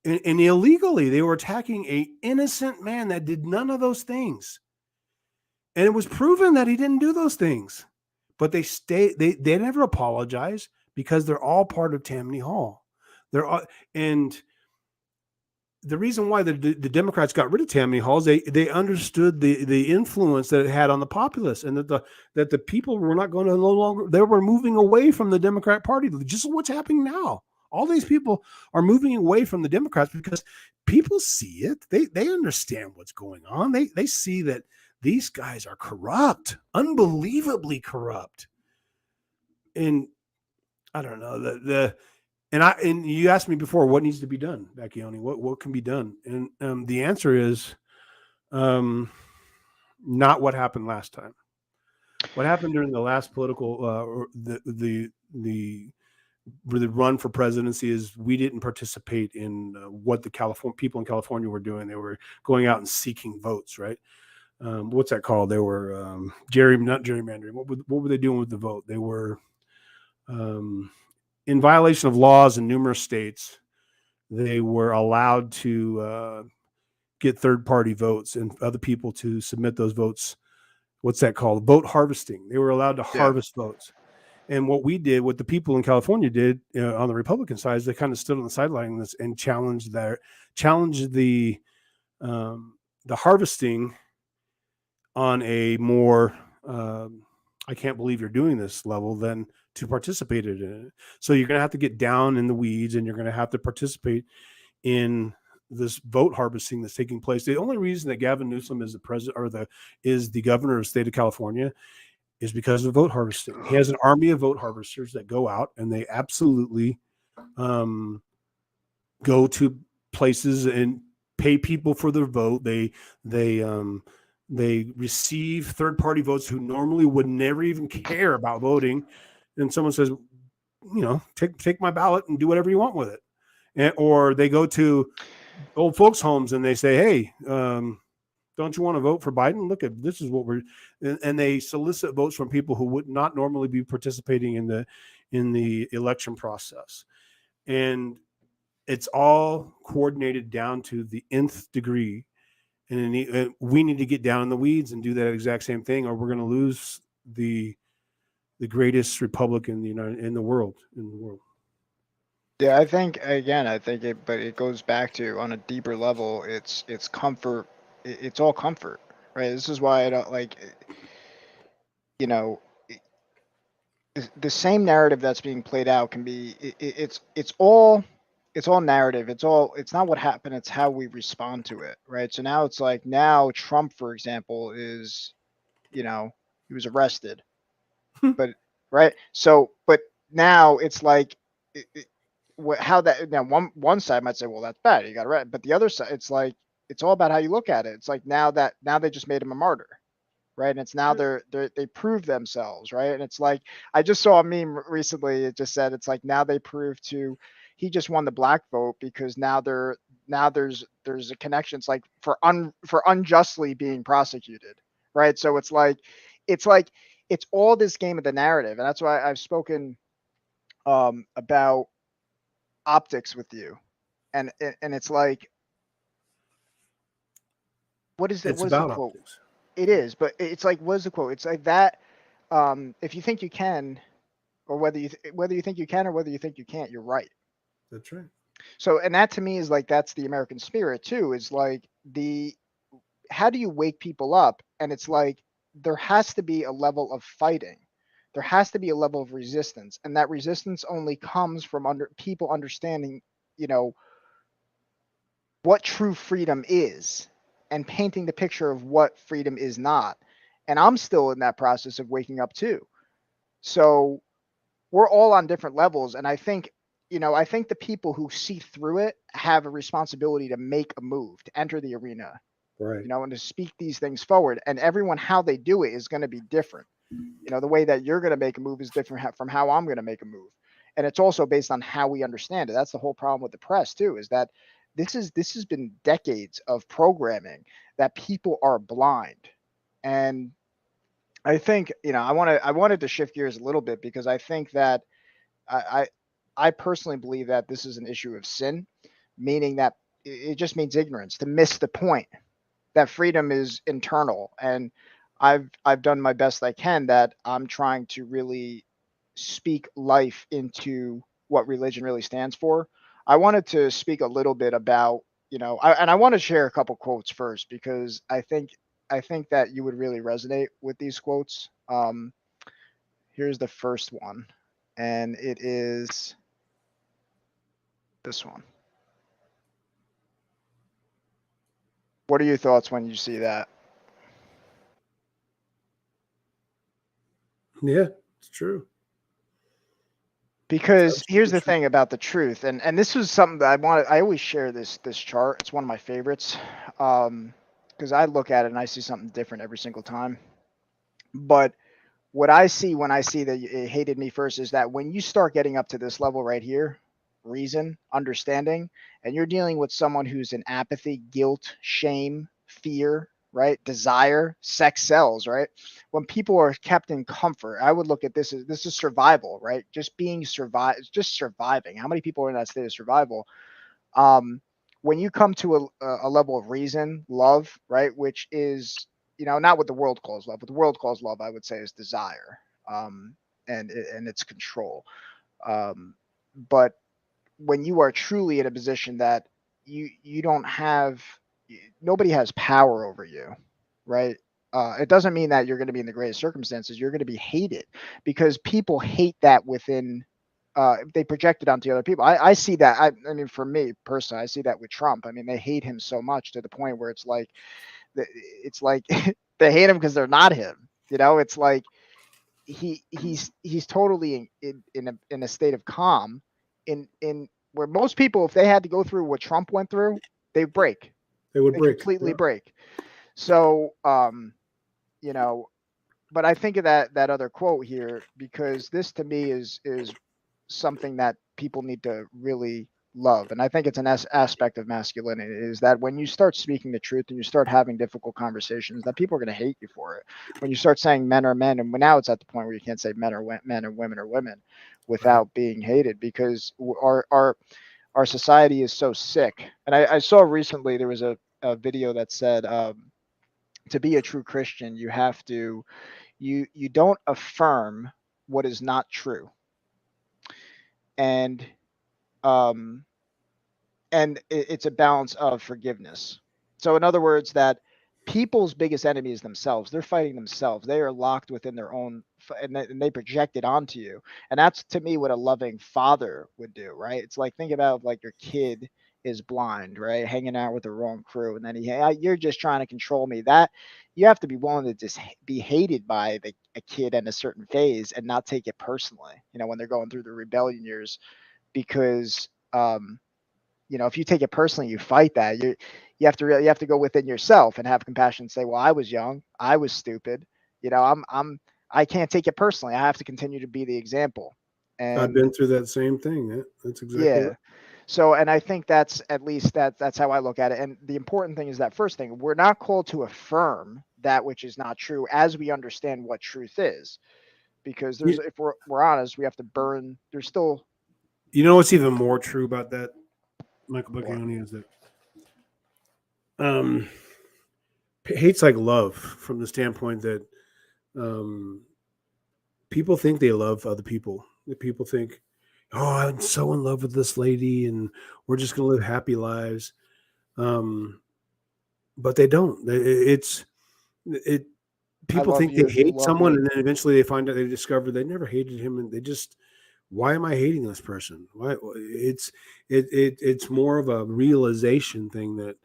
and illegally they were attacking an innocent man that did none of those things. And it was proven that he didn't do those things, but they never apologize because they're all part of Tammany Hall. And the reason why the Democrats got rid of Tammany Hall is they understood the influence that it had on the populace, and that the people were not going to no longer, they were moving away from the Democrat Party. Just what's happening now. All these people are moving away from the Democrats because people see it. They understand what's going on. They see that these guys are corrupt, unbelievably corrupt. And I don't know and you asked me before what needs to be done, Bacchione. What can be done? And the answer is not what happened last time. What happened during the last political the run for presidency is we didn't participate in what the people in California were doing. They were going out and seeking votes, right? What's that called? They were not gerrymandering. What were they doing with the vote? They were in violation of laws in numerous states. They were allowed to get third-party votes and other people to submit those votes. What's that called? Vote harvesting. They were allowed to harvest votes. And what the people in California did on the Republican side is they kind of stood on the sideline and challenged the harvesting on a more I can't believe you're doing this level than to participate in it. So you're going to have to get down in the weeds, and you're going to have to participate in this vote harvesting that's taking place. The only reason that Gavin Newsom is the president is the governor of the state of California is because of vote harvesting. He has an army of vote harvesters that go out and they absolutely go to places and pay people for their vote. They receive third-party votes who normally would never even care about voting. And someone says, take my ballot and do whatever you want with it. Or they go to old folks' homes and they say, hey, don't you want to vote for Biden? Look at this is what and they solicit votes from people who would not normally be participating in the election process. And it's all coordinated down to the nth degree. And we need to get down in the weeds and do that exact same thing, or we're going to lose the greatest republic in the world. Yeah, I think but it goes back to, on a deeper level, it's comfort. It's all comfort, right? This is why I don't like, the same narrative that's being played out can be, it's all it's all narrative. It's not what happened, it's how we respond to it, right? So now it's like now Trump, for example, is, you know, he was arrested. But right. So but now it's like how that now one side might say, well, that's bad, you got arrested. But the other side, it's like it's all about how you look at it. It's like now they just made him a martyr, right? And it's now they prove themselves, right? And it's like I just saw a meme recently. It just said it's like now they prove to he just won the black vote because now there's a connection. It's like for unjustly being prosecuted, right? So it's like it's all this game of the narrative, and that's why I've spoken about optics with you, and it's like It's what is the about quote? optics. It is, but it's like what is the quote? It's like that if you think you can, or whether you think you can or whether you think you can't, you're right. That's right. So, and that to me is like that's the American spirit too. Is like the how do you wake people up? And it's like there has to be a level of fighting. There has to be a level of resistance, and that resistance only comes from people understanding, you know, what true freedom is and painting the picture of what freedom is not. And I'm still in that process of waking up too. So we're all on different levels. And I think, I think the people who see through it have a responsibility to make a move, to enter the arena, Right. and to speak these things forward. And everyone, how they do it is going to be different. The way that you're going to make a move is different from how I'm going to make a move. And it's also based on how we understand it. That's the whole problem with the press too, is that this has been decades of programming that people are blind. And I think, I wanted to shift gears a little bit because I think that I I personally believe that this is an issue of sin, meaning that it just means ignorance, to miss the point that freedom is internal. And I've done my best I can, that I'm trying to really speak life into what religion really stands for. I wanted to speak a little bit about, and I want to share a couple quotes first because I think that you would really resonate with these quotes. Here's the first one, and it is this one. What are your thoughts when you see that? Yeah, it's true. It's Because here's absolutely the true. thing about the truth, and this was something that I always share this chart. It's one of my favorites, because I look at it and I see something different every single time. But what I see when I see that it hated me first is that when you start getting up to this level right here, reason, understanding, and you're dealing with someone who's in apathy, guilt, shame, fear, right? Desire, sex sells, right? When people are kept in comfort, I would look at this is survival, right? Just being just surviving. How many people are in that state of survival? Um, when you come to a level of reason, love, right, which is, not what the world calls love. What the world calls love, I would say, is desire, um, and it's control. Um, but when you are truly in a position that you don't have, nobody has power over you, right? It doesn't mean that you're going to be in the greatest circumstances. You're going to be hated because people hate that within. They project it onto other people. I see that. I mean, for me personally, I see that with Trump. I mean, they hate him so much to the point where it's like they hate him because they're not him. It's like he's totally in a state of calm, in where most people, if they had to go through what Trump went through, they break. They would They break. completely Yeah. break. So, you know, but I think of that other quote here because this to me is something that people need to really love. And I think it's an aspect of masculinity is that when you start speaking the truth and you start having difficult conversations, that people are going to hate you for it. When you start saying men are men, and now it's at the point where you can't say men are men and women are women Right. without being hated because our society is so sick. And I saw recently there was a video that said to be a true Christian, you have to you don't affirm what is not true. And it's a balance of forgiveness. So in other words, that people's biggest enemy is themselves. They're fighting themselves. They are locked within their own, and they project it onto you. And that's to me what a loving father would do, right? It's like, think about like your kid is blind, right? Hanging out with the wrong crew, and then you're just trying to control me. That you have to be willing to just be hated by a kid in a certain phase and not take it personally. When they're going through the rebellion years, because if you take it personally, you fight that. You have to go within yourself and have compassion and say, well, I was young, I was stupid. I can't take it personally. I have to continue to be the example. I've And been through that same thing. That's exactly yeah. right. So, and I think that's at least that's how I look at it. And the important thing is that first thing, we're not called to affirm that which is not true as we understand what truth is. Because if we're honest, we have to burn. There's still. You know what's even more true about that, Michael Bucchione, is that hate's like love, from the standpoint that people think they love other people. People think, oh, I'm so in love with this lady and we're just going to live happy lives. But they don't. People think they hate someone, and then eventually they discover they never hated him, and they just, why am I hating this person? Why? It's more of a realization thing that,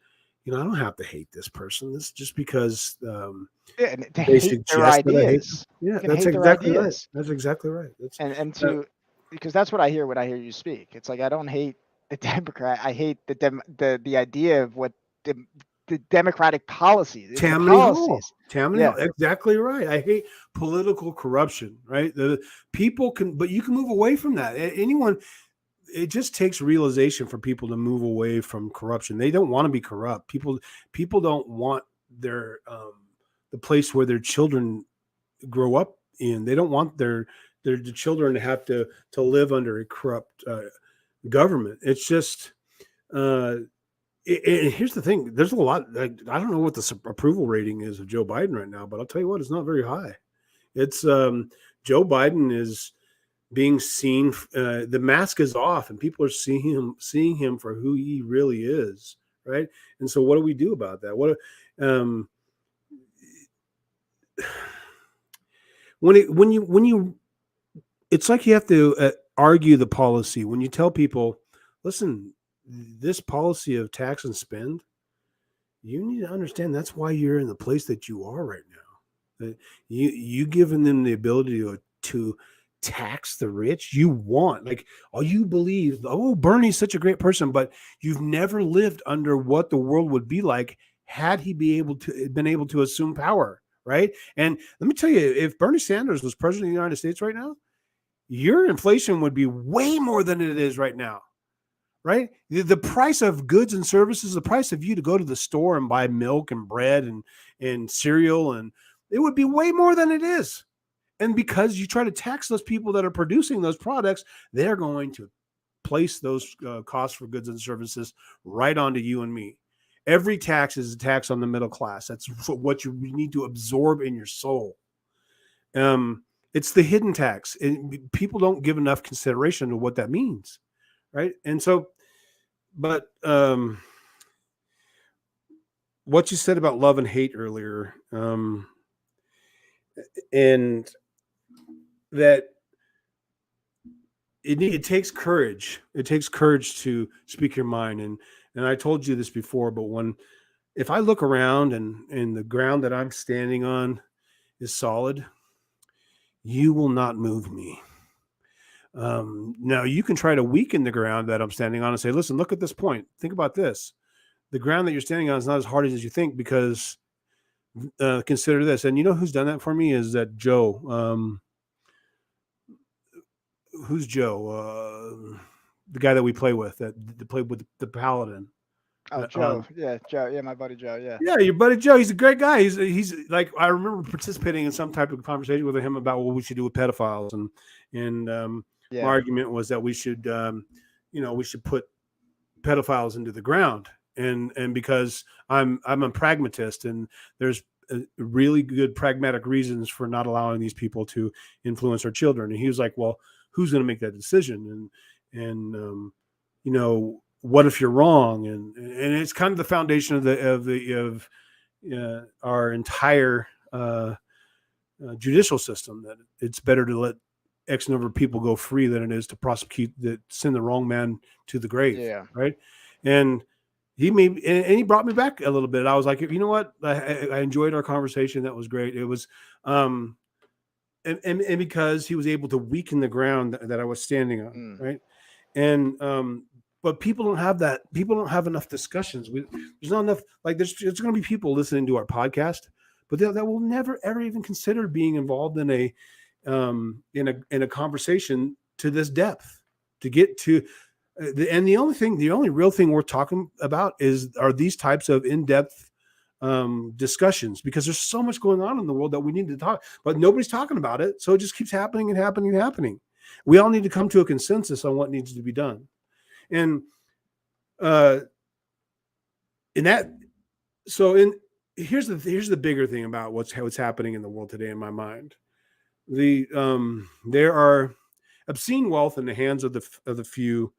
I don't have to hate this person. This just because they suggest that I hate them. Yeah, that's exactly right. That's exactly right. Because that's what I hear when I hear you speak. It's like, I don't hate the Democrat. I hate the idea of what the Democratic policies. Tammany Hall. Exactly right. I hate political corruption, right? The people but you can move away from that. Anyone, it just takes realization for people to move away from corruption. They don't want to be corrupt. People don't want their the place where their children grow up in. They don't want their children to have to live under a corrupt government. It's just and here's the thing. There's a lot. I don't know what the approval rating is of Joe Biden right now, but I'll tell you what, it's not very high. It's Joe Biden is being seen. The mask is off, and people are seeing him for who he really is, right? And so, what do we do about that? When you, it's like you have to argue the policy. When you tell people, listen, this policy of tax and spend, you need to understand that's why you're in the place that you are right now. That you giving them the ability to tax the rich. You want, like, you believe, oh, Bernie's such a great person, but you've never lived under what the world would be like had he been able to assume power, right? And let me tell you, if Bernie Sanders was president of the United States right now, your inflation would be way more than it is right now. Right? The price of goods and services, the price of you to go to the store and buy milk and bread and cereal, and it would be way more than it is. And because you try to tax those people that are producing those products, they're going to place those costs for goods and services right onto you and me. Every tax is a tax on the middle class. That's what you need to absorb in your soul. It's the hidden tax. And people don't give enough consideration to what that means. Right. And so, but what you said about love and hate earlier, and that it takes courage. It takes courage to speak your mind. And I told you this before, but if I look around and the ground that I'm standing on is solid, you will not move me. Now you can try to weaken the ground that I'm standing on and say, listen, look at this point. Think about this. The ground that you're standing on is not as hard as you think, because consider this. And you know who's done that for me is that Joe. Who's Joe? The guy that we play with, that played with the Paladin. Oh, Joe. Joe. Yeah, my buddy Joe. Yeah, your buddy Joe. He's a great guy. He's like, I remember participating in some type of conversation with him about what we should do with pedophiles, and my argument was that we should, we should put pedophiles into the ground, and because I'm a pragmatist, and there's really good pragmatic reasons for not allowing these people to influence our children. And he was like, well, who's going to make that decision? And what if you're wrong? And it's kind of the foundation of our entire judicial system, that it's better to let X number of people go free than it is to prosecute that send the wrong man to the grave. Yeah. Right. And he he brought me back a little bit. I was like, you know what? I enjoyed our conversation. That was great. It was, and because he was able to weaken the ground that I was standing on. Right. And, but people don't have that. People don't have enough discussions. There's not enough, like there's going to be people listening to our podcast, but that will never, ever even consider being involved in a conversation to this depth to get to. And the only real thing we're talking about are these types of in-depth discussions, because there's so much going on in the world that we need to talk, but nobody's talking about it. So it just keeps happening and happening and happening. We all need to come to a consensus on what needs to be done. And here's the bigger thing about what's happening in the world today in my mind. There are obscene wealth in the hands of the few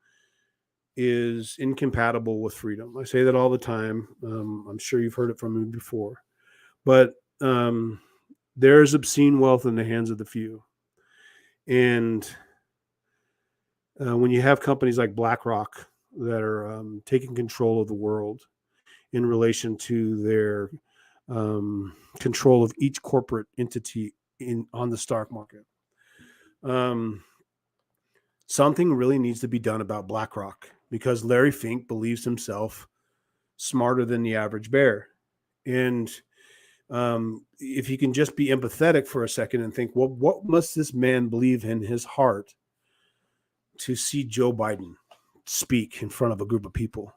is incompatible with freedom. I say that all the time. I'm sure you've heard it from me before, but there's obscene wealth in the hands of the few. And when you have companies like BlackRock that are taking control of the world in relation to their control of each corporate entity on the stock market, something really needs to be done about BlackRock, because Larry Fink believes himself smarter than the average bear. And if you can just be empathetic for a second and think, well, what must this man believe in his heart to see Joe Biden speak in front of a group of people?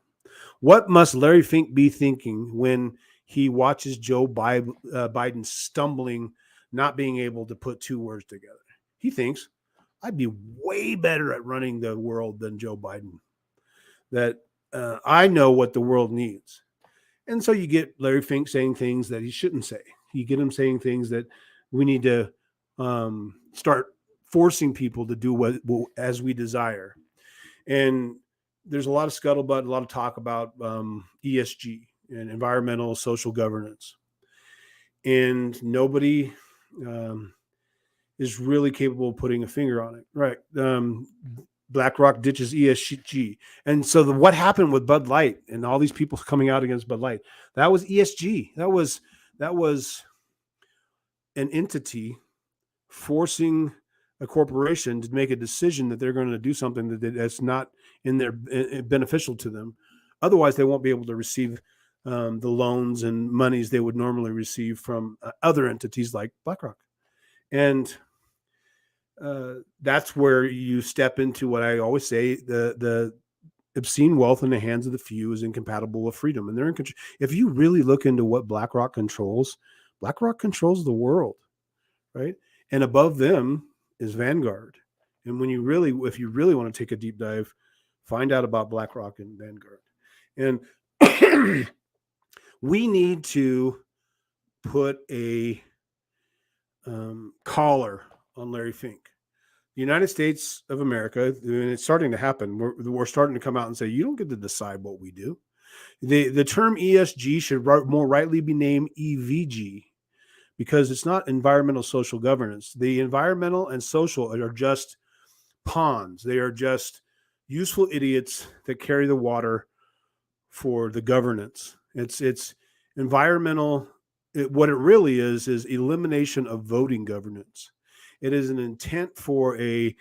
What must Larry Fink be thinking when he watches Joe Biden stumbling, not being able to put two words together? He thinks, I'd be way better at running the world than Joe Biden. That I know what the world needs. And so you get Larry Fink saying things that he shouldn't say. You get him saying things that we need to start forcing people to do what as we desire. And there's a lot of scuttlebutt, a lot of talk about ESG and environmental social governance. And nobody is really capable of putting a finger on it. Right. BlackRock ditches ESG. And so what happened with Bud Light and all these people coming out against Bud Light, that was ESG. That was an entity forcing a corporation to make a decision that they're going to do something that's not in their beneficial to them. Otherwise, they won't be able to receive the loans and monies they would normally receive from other entities like BlackRock. And that's where you step into what I always say: the obscene wealth in the hands of the few is incompatible with freedom. And they're in control. If you really look into what BlackRock controls the world, right? And above them is Vanguard. And if you really want to take a deep dive, find out about BlackRock and Vanguard. And we need to put a collar on Larry Fink. The United States of America, and it's starting to happen, we're starting to come out and say, you don't get to decide what we do. The term ESG should more rightly be named EVG, because it's not environmental social governance. The environmental and social are just pawns. They are just useful idiots that carry the water for the governance. It's environmental. What it really is elimination of voting governance. It is an intent for a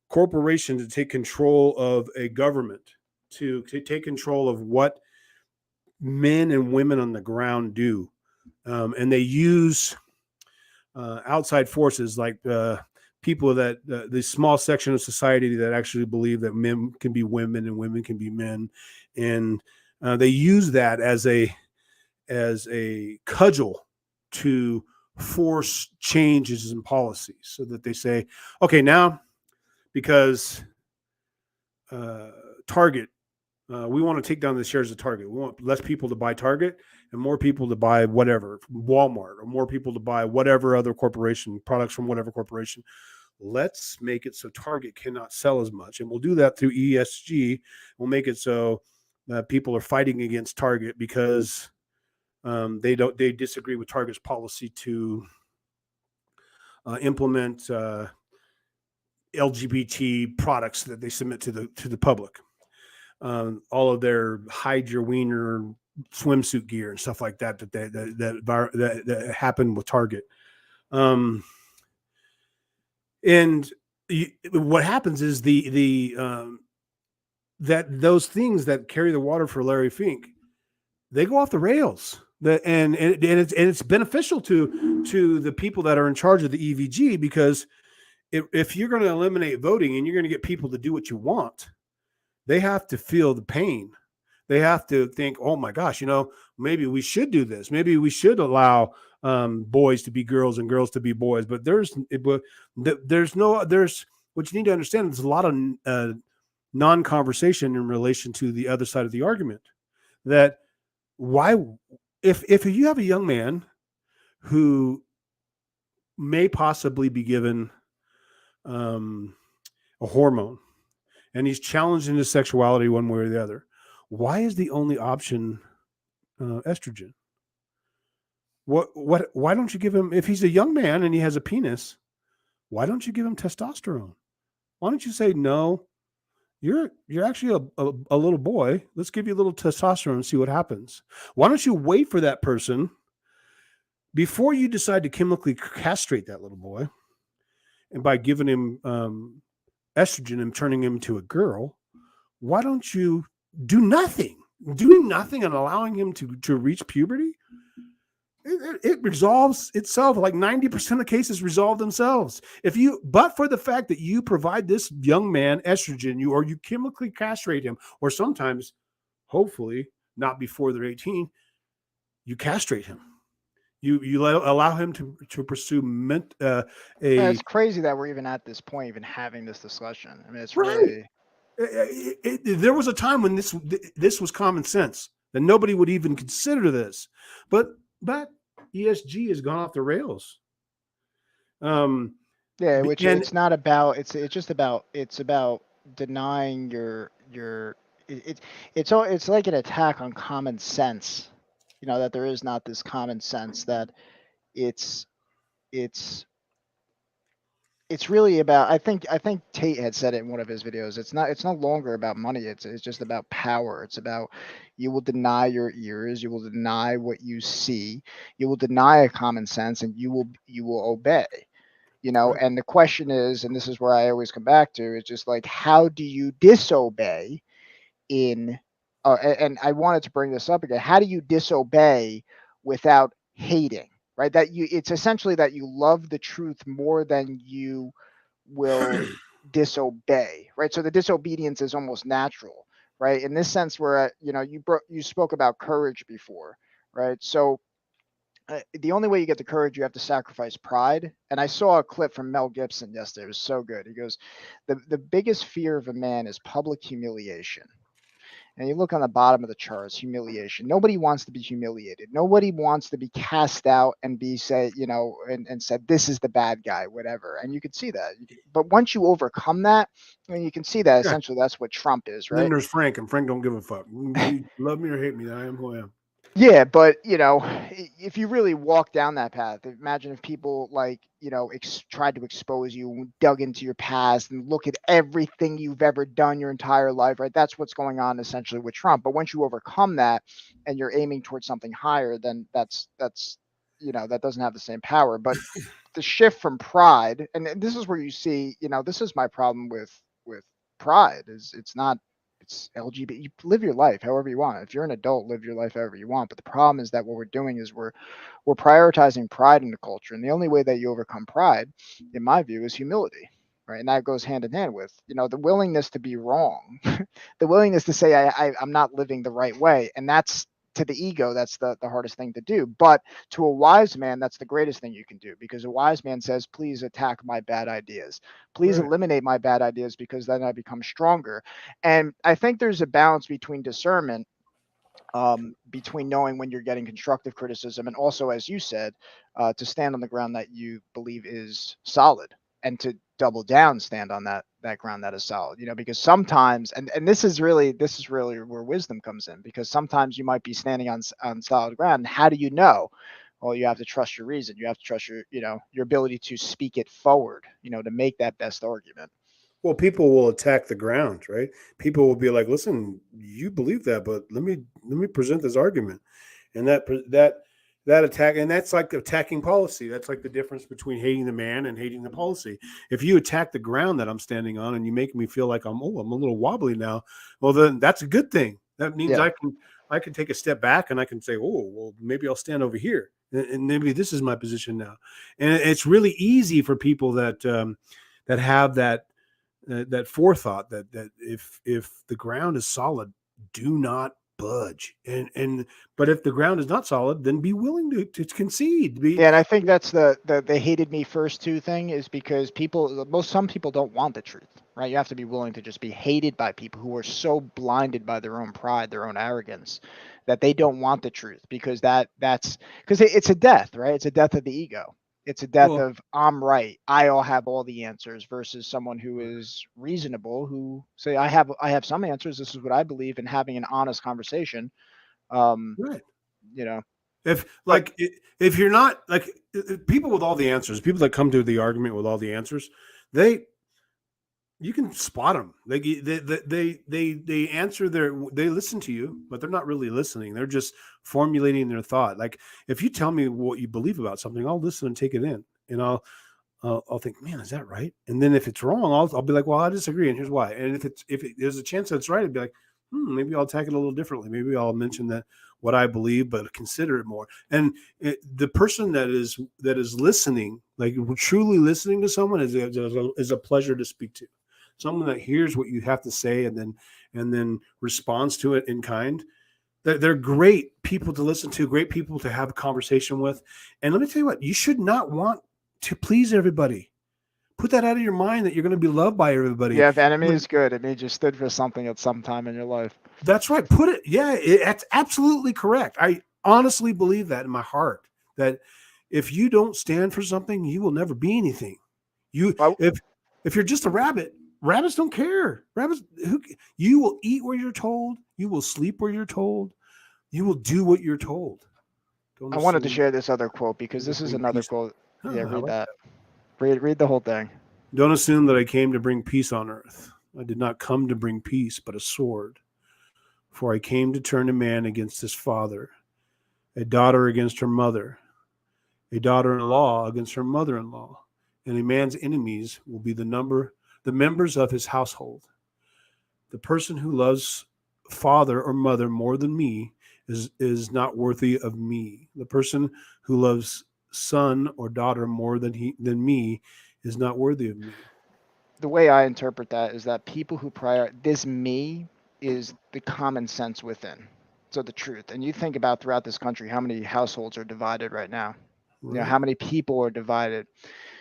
corporation to take control of a government, to take control of what men and women on the ground do. And they use outside forces like people that the small section of society that actually believe that men can be women and women can be men. And they use that as a cudgel to force changes in policies, so that they say, okay, now because Target, we want to take down the shares of Target. We want less people to buy Target and more people to buy whatever, Walmart, or more people to buy whatever other corporation, products from whatever corporation. Let's make it so Target cannot sell as much. And we'll do that through ESG. We'll make it so that people are fighting against Target because They disagree with Target's policy to implement LGBT products that they submit to the public. All of their hide your wiener swimsuit gear and stuff like that that happened with Target. And what happens is that those things that carry the water for Larry Fink, they go off the rails. And it's beneficial to the people that are in charge of the EVG, because if you're going to eliminate voting and you're going to get people to do what you want, they have to feel the pain. They have to think, oh my gosh, maybe we should do this. Maybe we should allow boys to be girls and girls to be boys. But what you need to understand, there's a lot of non-conversation in relation to the other side of the argument. That if you have a young man who may possibly be given a hormone, and he's challenged in his sexuality one way or the other, why is the only option estrogen? Why don't you give him, if he's a young man and he has a penis, why don't you give him testosterone? Why don't you say, no, you're actually a little boy. Let's give you a little testosterone and see what happens. Why don't you wait for that person before you decide to chemically castrate that little boy? And by giving him estrogen and turning him into a girl, why don't you do nothing? Doing nothing and allowing him to reach puberty, it resolves itself. Like 90% of cases resolve themselves. But for the fact that you provide this young man estrogen, or you chemically castrate him, or sometimes, hopefully not before they're 18, you castrate him. You allow him to pursue It's crazy that we're even at this point, even having this discussion. I mean, it's right. really. There was a time when this was common sense, that nobody would even consider this, but ESG has gone off the rails. Yeah, which it's not about. It's just about. It's about denying your. It's like an attack on common sense. That there is not this common sense, that it's really about. I think Tate had said it in one of his videos. It's no longer about money. It's just about power. It's about, you will deny your ears, you will deny what you see, you will deny a common sense, and you will obey. Right. And the question is, and this is where I always come back to, is just like, how do you disobey in and I wanted to bring this up again. How do you disobey without hating? Right? It's essentially that you love the truth more than you will disobey. Right? So the disobedience is almost natural, right? In this sense, where you spoke about courage before, right? So the only way you get the courage, you have to sacrifice pride. And I saw a clip from Mel Gibson yesterday. It was so good. He goes, the biggest fear of a man is public humiliation. And you look on the bottom of the charts, humiliation. Nobody wants to be humiliated. Nobody wants to be cast out and be said, and said, this is the bad guy, whatever. And you can see that. But once you overcome that, you can see that essentially that's what Trump is, right? Then there's Frank, and Frank don't give a fuck. You love me or hate me, I am who I am. Yeah, but if you really walk down that path, imagine if people tried to expose you, dug into your past, and look at everything you've ever done your entire life, right? That's what's going on essentially with Trump. But once you overcome that and you're aiming towards something higher, then that doesn't have the same power. But the shift from pride, and this is where you see, this is my problem with pride, is it's LGBT. You live your life however you want. If you're an adult, live your life however you want. But the problem is that what we're doing is we're prioritizing pride in the culture. And the only way that you overcome pride, in my view, is humility. Right. And that goes hand in hand with, the willingness to be wrong, the willingness to say, I'm not living the right way. And that's, to the ego, that's the hardest thing to do. But to a wise man, that's the greatest thing you can do, because a wise man says, please attack my bad ideas. Please eliminate my bad ideas, because then I become stronger. And I think there's a balance between discernment, between knowing when you're getting constructive criticism, and also, as you said, to stand on the ground that you believe is solid, and to double down, stand on that that ground that is solid, because sometimes, and this is really where wisdom comes in, because sometimes you might be standing on solid ground. And how do you know? Well, you have to trust your reason. You have to trust your ability to speak it forward, to make that best argument. Well, people will attack the ground, right? People will be like, "Listen, you believe that, but let me present this argument," and that attack, and that's like attacking policy. That's like the difference between hating the man and hating the policy. If you attack the ground that I'm standing on, and you make me feel like I'm a little wobbly now, well, then that's a good thing. That means Yeah. I can take a step back and I can say, "Oh, well, maybe I'll stand over here, and maybe this is my position now." And it's really easy for people that have that forethought that if the ground is solid, do not budge. And but if the ground is not solid, then be willing to concede. Be Yeah, and I think that's the hated me first too thing, is because some people don't want the truth, right? You have to be willing to just be hated by people who are so blinded by their own pride, their own arrogance, that they don't want the truth, because that's because it's a death, right? It's a death of the ego. It's a death well, of I'm right. I'll have all the answers, versus someone who is reasonable, who say I have some answers. This is what I believe, and having an honest conversation. Um, right. you know, If but like if you're not like people with all the answers, people that come to the argument with all the answers, they you can spot them. They answer they listen to you, but they're not really listening. They're just formulating their thought. Like if you tell me what you believe about something, I'll listen and take it in, and I'll think, man, is that right? And then if it's wrong, I'll be like, well, I disagree, and here's why. And if there's a chance that it's right, I'd be like, maybe I'll attack it a little differently. Maybe I'll mention that what I believe, but consider it more. And the person that is listening, like truly listening to someone, is a pleasure to speak to. Someone that hears what you have to say and then responds to it in kind. They're great people to listen to, great people to have a conversation with. And let me tell you what, you should not want to please everybody. Put that out of your mind that you're going to be loved by everybody. yeah, if enemy is good, it means you stood for something at some time in your life. That's right. Put it. Yeah, that's absolutely correct. I honestly believe that in my heart, that if you don't stand for something, you will never be anything. You Well, if you're just a rabbit, rabbits don't care. You will eat where you're told. You will sleep where you're told. You will do what you're told. Don't I wanted to assume share this other quote, because to this is bring another peace. quote. Yeah, I read like that. that. Read the whole thing. Don't assume that I came to bring peace on earth. I did not come to bring peace, but a sword. For I came to turn a man against his father, a daughter against her mother, a daughter-in-law against her mother-in-law, and a man's enemies will be the members of his household. The person who loves father or mother more than me is not worthy of me. The person who loves son or daughter more than me is not worthy of me. The way I interpret that is that people who this me is the common sense within. So the truth. And you think about throughout this country how many households are divided right now. Right. How many people are divided.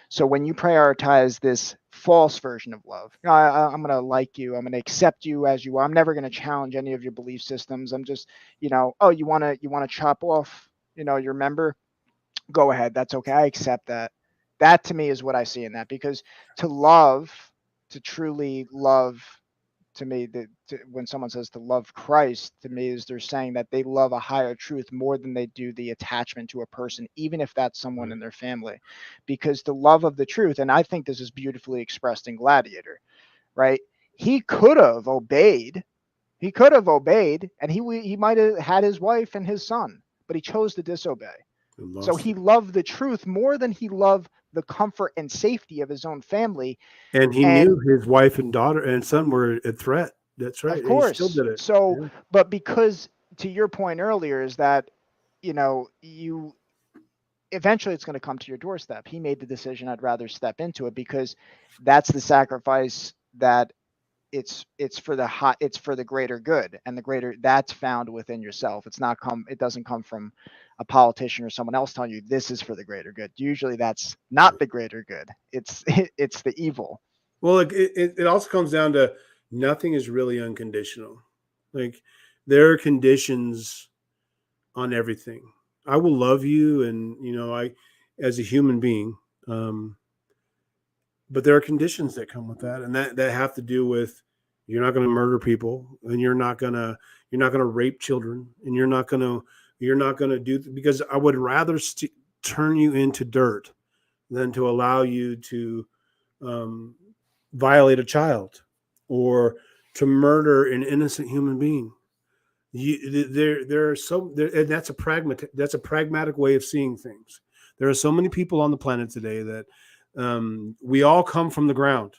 So when you prioritize this false version of love, I'm going to like you, I'm going to accept you as you are. I'm never going to challenge any of your belief systems. I'm just, oh, you want to chop off, your member? Go ahead. That's okay. I accept that. That to me is what I see in that, because to love, to truly love, to me, when someone says to love Christ, to me is they're saying that they love a higher truth more than they do the attachment to a person, even if that's someone Right. in their family. Because the love of the truth, and I think this is beautifully expressed in Gladiator, right? He could have obeyed. He could have obeyed, and he might have had his wife and his son, but he chose to disobey. And So lost he it. loved the truth more than he loved the comfort and safety of his own family. And he And knew his wife and daughter and son were a threat. That's right. of And he still course, did it. so, Yeah. but because, to your point earlier, is that, you eventually it's going to come to your doorstep. He made the decision, I'd rather step into it, because that's the sacrifice that it's for it's for the greater good, and the greater that's found within yourself. It doesn't come from a politician or someone else telling you this is for the greater good. Usually that's not the greater good. It's the evil. Well, it also comes down to nothing is really unconditional. Like there are conditions on everything. I will love you, and I, as a human being, um, but there are conditions that come with that, and that have to do with you're not going to murder people, and you're not going to rape children, and you're not going to do, because I would rather turn you into dirt than to allow you to um, violate a child or to murder an innocent human being. There are and that's a pragmatic way of seeing things. There are so many people on the planet today that we all come from the ground.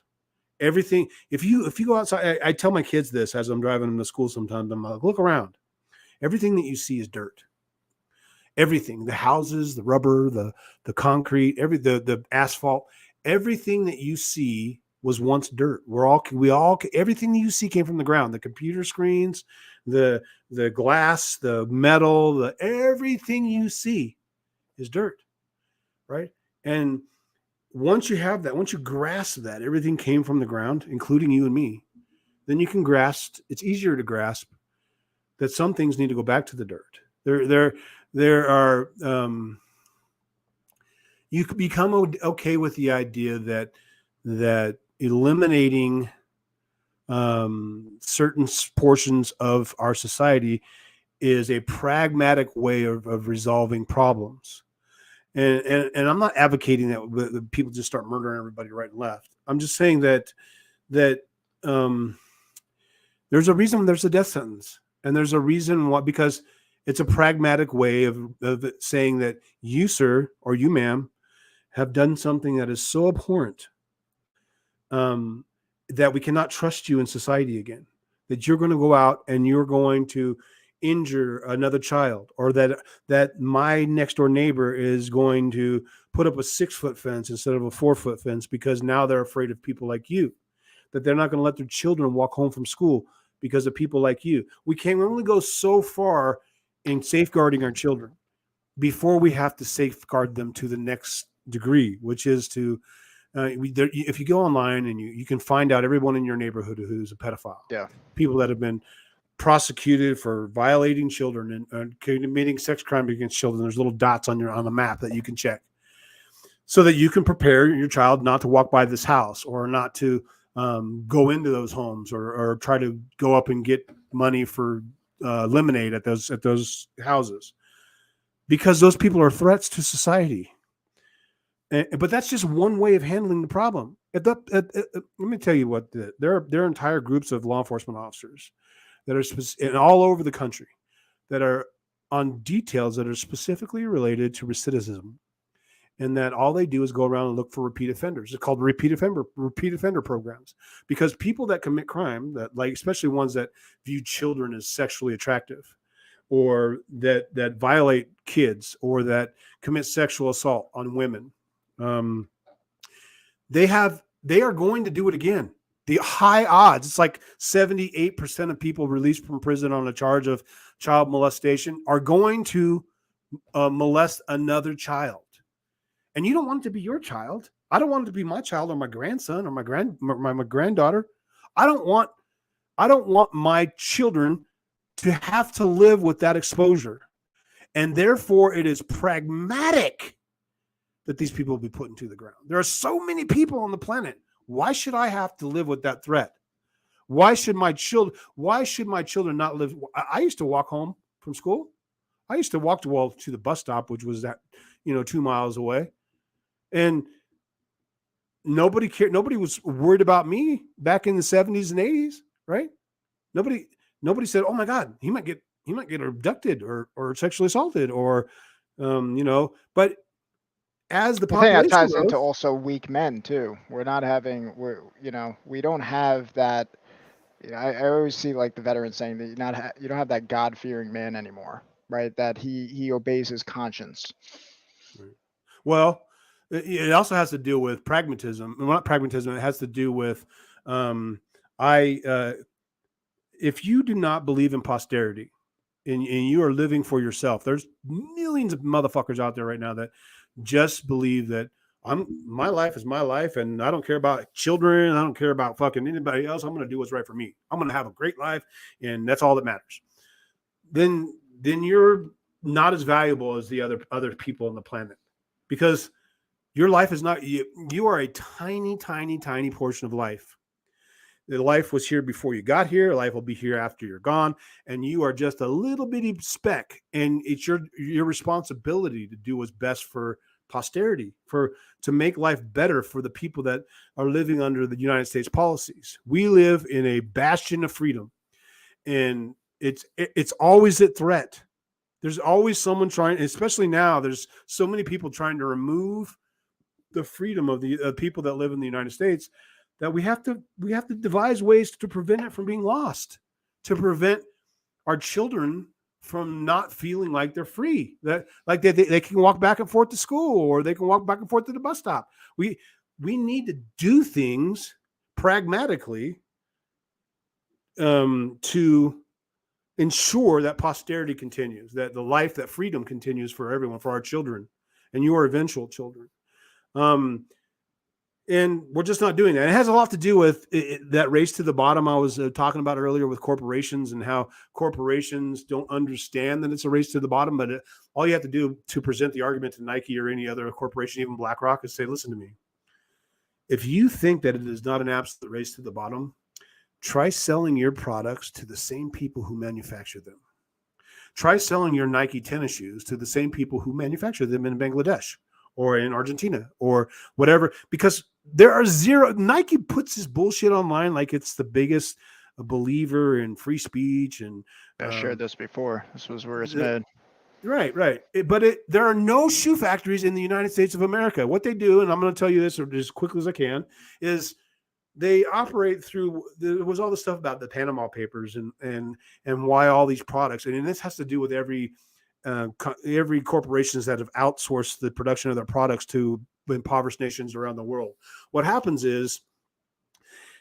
Everything. If you go outside, I tell my kids this as I'm driving them to school. Sometimes I'm like, look around. Everything that you see is dirt. Everything, the houses, the rubber, the concrete, the asphalt, everything that you see was once dirt. Everything that you see came from the ground. The computer screens, the glass, the metal, everything you see is dirt, right? And once you have that, once you grasp that everything came from the ground, including you and me, then you can grasp. It's easier to grasp that some things need to go back to the dirt. There are you could become okay with the idea that eliminating certain portions of our society is a pragmatic way of resolving problems. And I'm not advocating that people just start murdering everybody right and left. I'm just saying that there's a reason there's a death sentence, and there's a reason why, because it's a pragmatic way of saying that you, sir, or you, ma'am, have done something that is so abhorrent that we cannot trust you in society again. That you're going to go out and you're going to injure another child, or that my next door neighbor is going to put up a 6-foot fence instead of a 4-foot fence because now they're afraid of people like you. That they're not going to let their children walk home from school because of people like you. We can only go so far in safeguarding our children before we have to safeguard them to the next degree, which is to if you go online and you can find out everyone in your neighborhood who's a pedophile. Yeah. People that have been prosecuted for violating children and committing sex crime against children. There's little dots on the map that you can check so that you can prepare your child not to walk by this house, or not to go into those homes, or try to go up and get money for lemonade at those houses, because those people are threats to society. But that's just one way of handling the problem. Let me tell you what, there are entire groups of law enforcement officers that are all over the country that are on details that are specifically related to recidivism, and that all they do is go around and look for repeat offenders. It's called repeat offender programs, because people that commit crime, that, like, especially ones that view children as sexually attractive, or that violate kids, or that commit sexual assault on women, they are going to do it again. The high odds, it's like 78% of people released from prison on a charge of child molestation are going to molest another child. And you don't want it to be your child. I don't want it to be my child, or my grandson, or my granddaughter. I don't want my children to have to live with that exposure. And therefore, it is pragmatic that these people will be put into the ground. There are so many people on the planet. Why should I have to live with that threat? Why should my children not live? I used to walk home from school. I used to walk to the bus stop, which was 2 miles away. And nobody cared. Nobody was worried about me back in the 70s and 80s, right? Nobody said, "Oh my God, he might get abducted or sexually assaulted," or but as the population I think that ties grows, into also weak men too. We don't have that. I always see, like, the veterans saying that you don't have that God-fearing man anymore, right? That he obeys his conscience. Right. Well, it also has to do with pragmatism. Not pragmatism. It has to do with if you do not believe in posterity, and you are living for yourself, there's millions of motherfuckers out there right now that just believe that my life is my life, and I don't care about children. I don't care about fucking anybody else. I'm going to do what's right for me. I'm going to have a great life, and that's all that matters. Then you're not as valuable as the other people on the planet, because Your life is not, you are a tiny, tiny, tiny portion of life. The life was here before you got here. Life will be here after you're gone. And you are just a little bitty speck. And it's your responsibility to do what's best for posterity, to make life better for the people that are living under the United States policies. We live in a bastion of freedom, and it's always at threat. There's always someone trying, especially now, there's so many people trying to remove the freedom of the people that live in the United States, that we have to devise ways to prevent it from being lost, to prevent our children from not feeling like they're free, that like they can walk back and forth to school, or they can walk back and forth to the bus stop. We need to do things pragmatically to ensure that posterity continues, that the life, that freedom continues for everyone, for our children and your eventual children. And we're just not doing that. It has a lot to do with that race to the bottom I was talking about earlier with corporations, and how corporations don't understand that it's a race to the bottom. But all you have to do to present the argument to Nike or any other corporation, even BlackRock, is say, listen to me. If you think that it is not an absolute race to the bottom, try selling your products to the same people who manufacture them. Try selling your Nike tennis shoes to the same people who manufacture them in Bangladesh or in Argentina or whatever, because there are zero. Nike puts this bullshit online like it's the biggest believer in free speech. And I shared this before. This was where it's made. Right. There are no shoe factories in the United States of America. What they do, and I'm going to tell you this as quickly as I can, is they operate through. There was all the stuff about the Panama Papers and why all these products, and this has to do with every corporations that have outsourced the production of their products to impoverished nations around the world. What happens is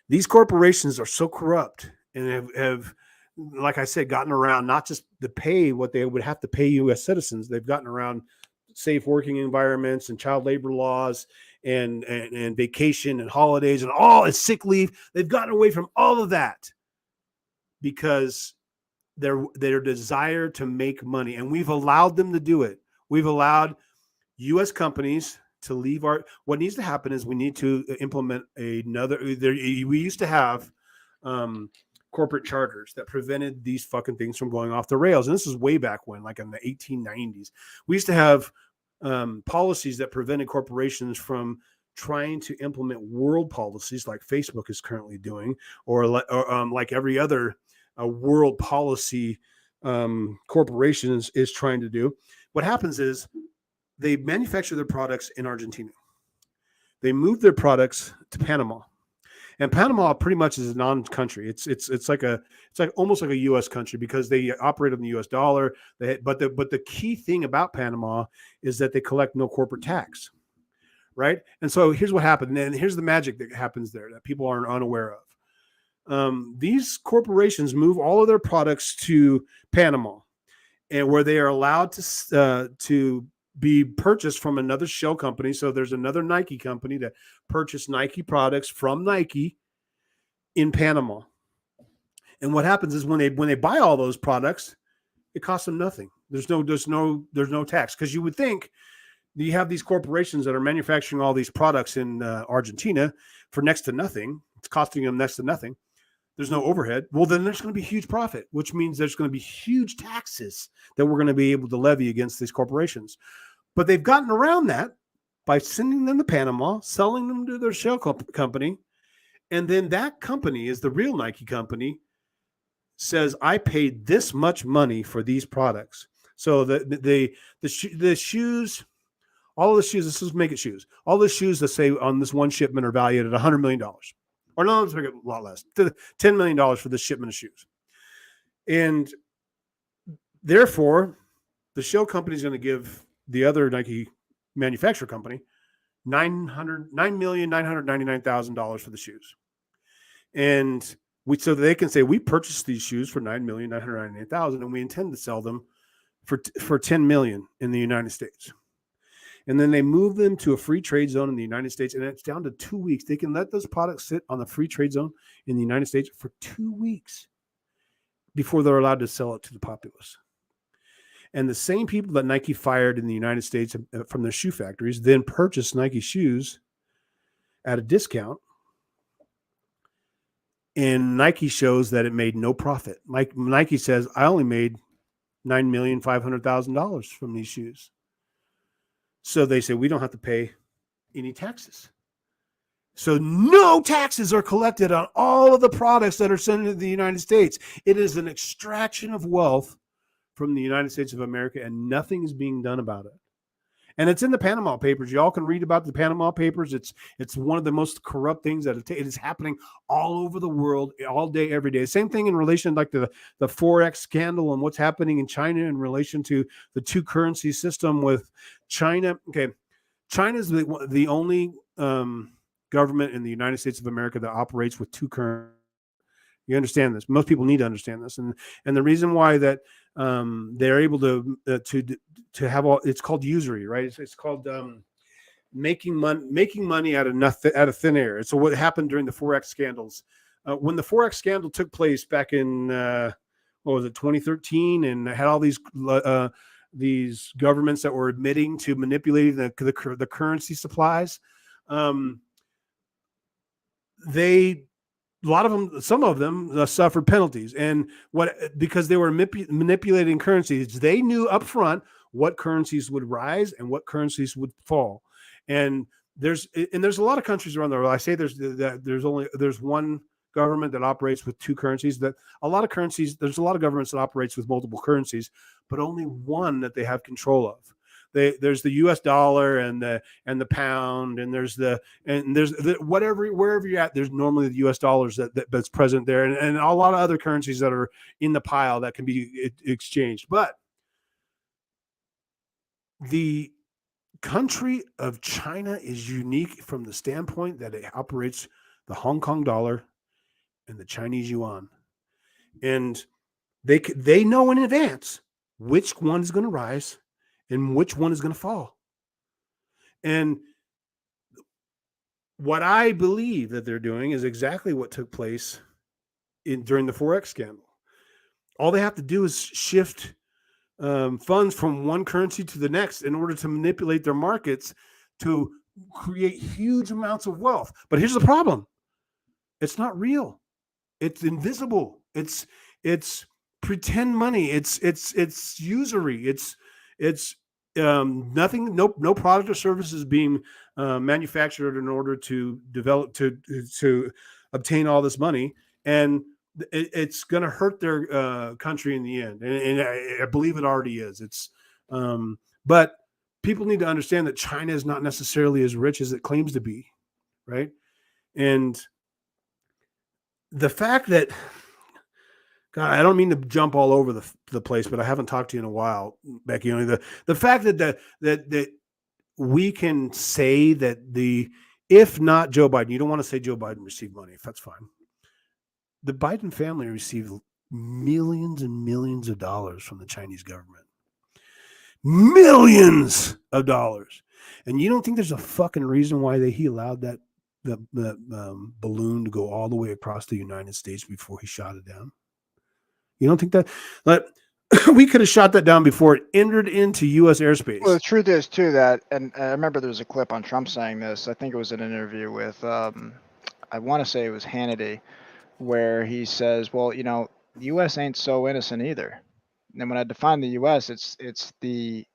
these corporations are so corrupt and have, like I said, gotten around not just to pay what they would have to pay U.S. citizens. They've gotten around safe working environments and child labor laws and vacation and holidays and all, and sick leave. They've gotten away from all of that because their desire to make money, and we've allowed them to do it. We've allowed U.S. companies to leave what needs to happen is we need to implement we used to have corporate charters that prevented these fucking things from going off the rails. And this is way back when, like in the 1890s. We used to have policies that prevented corporations from trying to implement world policies like Facebook is currently doing, or like every other world policy corporations is trying to do. What happens is they manufacture their products in Argentina. They move their products to Panama, and Panama pretty much is a non-country. It's like almost like a U.S. country because they operate on the U.S. dollar. But the key thing about Panama is that they collect no corporate tax, right? And so here's what happened, and here's the magic that happens there that people aren't unaware of. These corporations move all of their products to Panama, and where they are allowed to be purchased from another shell company. So there's another Nike company that purchased Nike products from Nike in Panama. And what happens is when they buy all those products, it costs them nothing. There's no tax, because you would think you have these corporations that are manufacturing all these products in Argentina for next to nothing. It's costing them next to nothing. There's no overhead. Well, then there's going to be huge profit, which means there's going to be huge taxes that we're going to be able to levy against these corporations. But they've gotten around that by sending them to Panama, selling them to their shell company. And then that company is the real Nike company, says, I paid this much money for these products. So the shoes, all the shoes, let's just make it shoes. All the shoes that say on this one shipment are valued at $100 million. Or no, let's make it a lot less. $10 million for this shipment of shoes. And therefore, the shell company is going to give the other Nike manufacturer company $9,999,000 for the shoes. And so they can say, we purchased these shoes for $9,999,000 and we intend to sell them for $10 million in the United States. And then they move them to a free trade zone in the United States, and it's down to 2 weeks. They can let those products sit on the free trade zone in the United States for 2 weeks before they're allowed to sell it to the populace. And the same people that Nike fired in the United States from their shoe factories then purchased Nike shoes at a discount. And Nike shows that it made no profit. Nike says, I only made $9,500,000 from these shoes. So they say, we don't have to pay any taxes. So no taxes are collected on all of the products that are sent into the United States. It is an extraction of wealth from the United States of America, and nothing is being done about it. And it's in the Panama Papers. Y'all can read about the Panama Papers. It's one of the most corrupt things that it is happening all over the world, all day, every day. Same thing in relation like the Forex scandal and what's happening in China in relation to the two currency system with China. Okay, China is the only government in the United States of America that operates with two currencies. You understand this? Most people need to understand this, and the reason why that they're able to have all, it's called usury, right? It's called making money out of thin air. So what happened during the Forex scandals? When the Forex scandal took place back in 2013, and had all these governments that were admitting to manipulating the currency supplies, some of them suffered penalties, and because they were manipulating currencies, they knew up front what currencies would rise and what currencies would fall. And there's a lot of countries around the world. I say there's one government that operates with two currencies. There's a lot of governments that operates with multiple currencies, but only one that they have control of. There's the U.S. dollar and the pound, and there's wherever you're at, there's normally the U.S. dollars that's present there, and a lot of other currencies that are in the pile that can be exchanged. But the country of China is unique from the standpoint that it operates the Hong Kong dollar and the Chinese yuan, and they know in advance which one is going to rise and which one is going to fall. And what I believe that they're doing is exactly what took place during the Forex scandal. All they have to do is shift funds from one currency to the next in order to manipulate their markets to create huge amounts of wealth. But here's the problem. It's not real. It's invisible. It's pretend money. It's usury. It's nothing. No product or service is being manufactured in order to develop to obtain all this money, and it's going to hurt their country in the end. And I believe it already is. But people need to understand that China is not necessarily as rich as it claims to be, right? And the fact that, God, I don't mean to jump all over the place, but I haven't talked to you in a while, Becky. The fact that we can say that if not Joe Biden, you don't want to say Joe Biden received money, if that's fine. The Biden family received millions and millions of dollars from the Chinese government. Millions of dollars. And you don't think there's a fucking reason why he allowed the balloon to go all the way across the United States before he shot it down? You don't think that we could have shot that down before it entered into U.S. airspace? Well, the truth is too that, and I remember there was a clip on Trump saying this. I think it was an interview with, I want to say it was Hannity, where he says, "Well, the U.S. ain't so innocent either." And when I define the U.S., it's the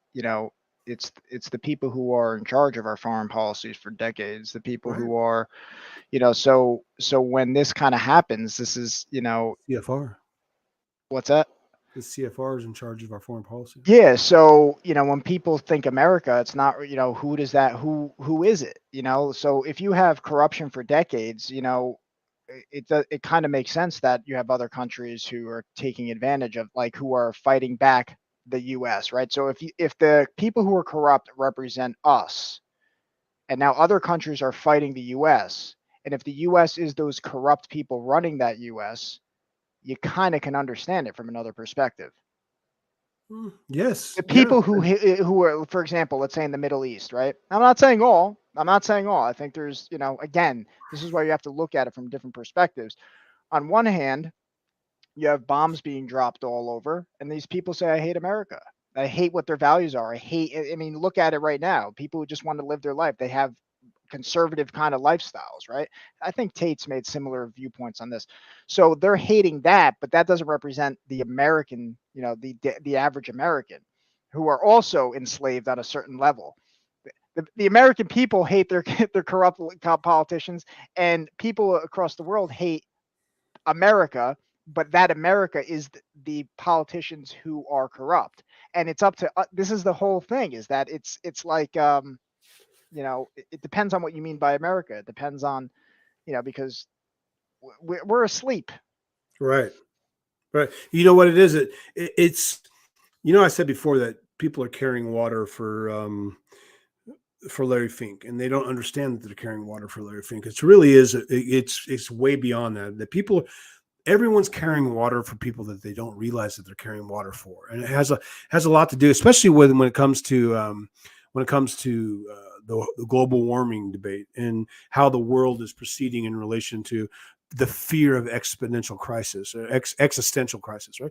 it's the people who are in charge of our foreign policies for decades. The people who are, so when this kind of happens, this is CFR. What's that? The CFR is in charge of our foreign policy. Yeah. So, when people think America, it's not, who is it? So if you have corruption for decades, it kind of makes sense that you have other countries who are taking advantage of, who are fighting back the U.S., right? So if the people who are corrupt represent us, and now other countries are fighting the U.S., and if the U.S. is those corrupt people running that U.S., you kind of can understand it from another perspective. Yes. The people who are, for example, let's say in the Middle East, right? I'm not saying all. I think there's, again, this is why you have to look at it from different perspectives. On one hand, you have bombs being dropped all over, and these people say, I hate America. I hate what their values are. I mean, look at it right now. People who just want to live their life, they have conservative kind of lifestyles, right? I think Tate's made similar viewpoints on this. So they're hating that, but that doesn't represent the American, the average American who are also enslaved on a certain level. The American people hate their their corrupt politicians, and people across the world hate America, but that America is the politicians who are corrupt. And it's up to this is the whole thing, is that it's like it depends on what you mean by America. It depends on, because we're asleep. Right. Right. You know what it is? It's, I said before that people are carrying water for Larry Fink, and they don't understand that they're carrying water for Larry Fink. It really is. It's way beyond that. Everyone's carrying water for people that they don't realize that they're carrying water for, and it has a lot to do, especially when it comes to the global warming debate and how the world is proceeding in relation to the fear of exponential crisis, or existential crisis. Right?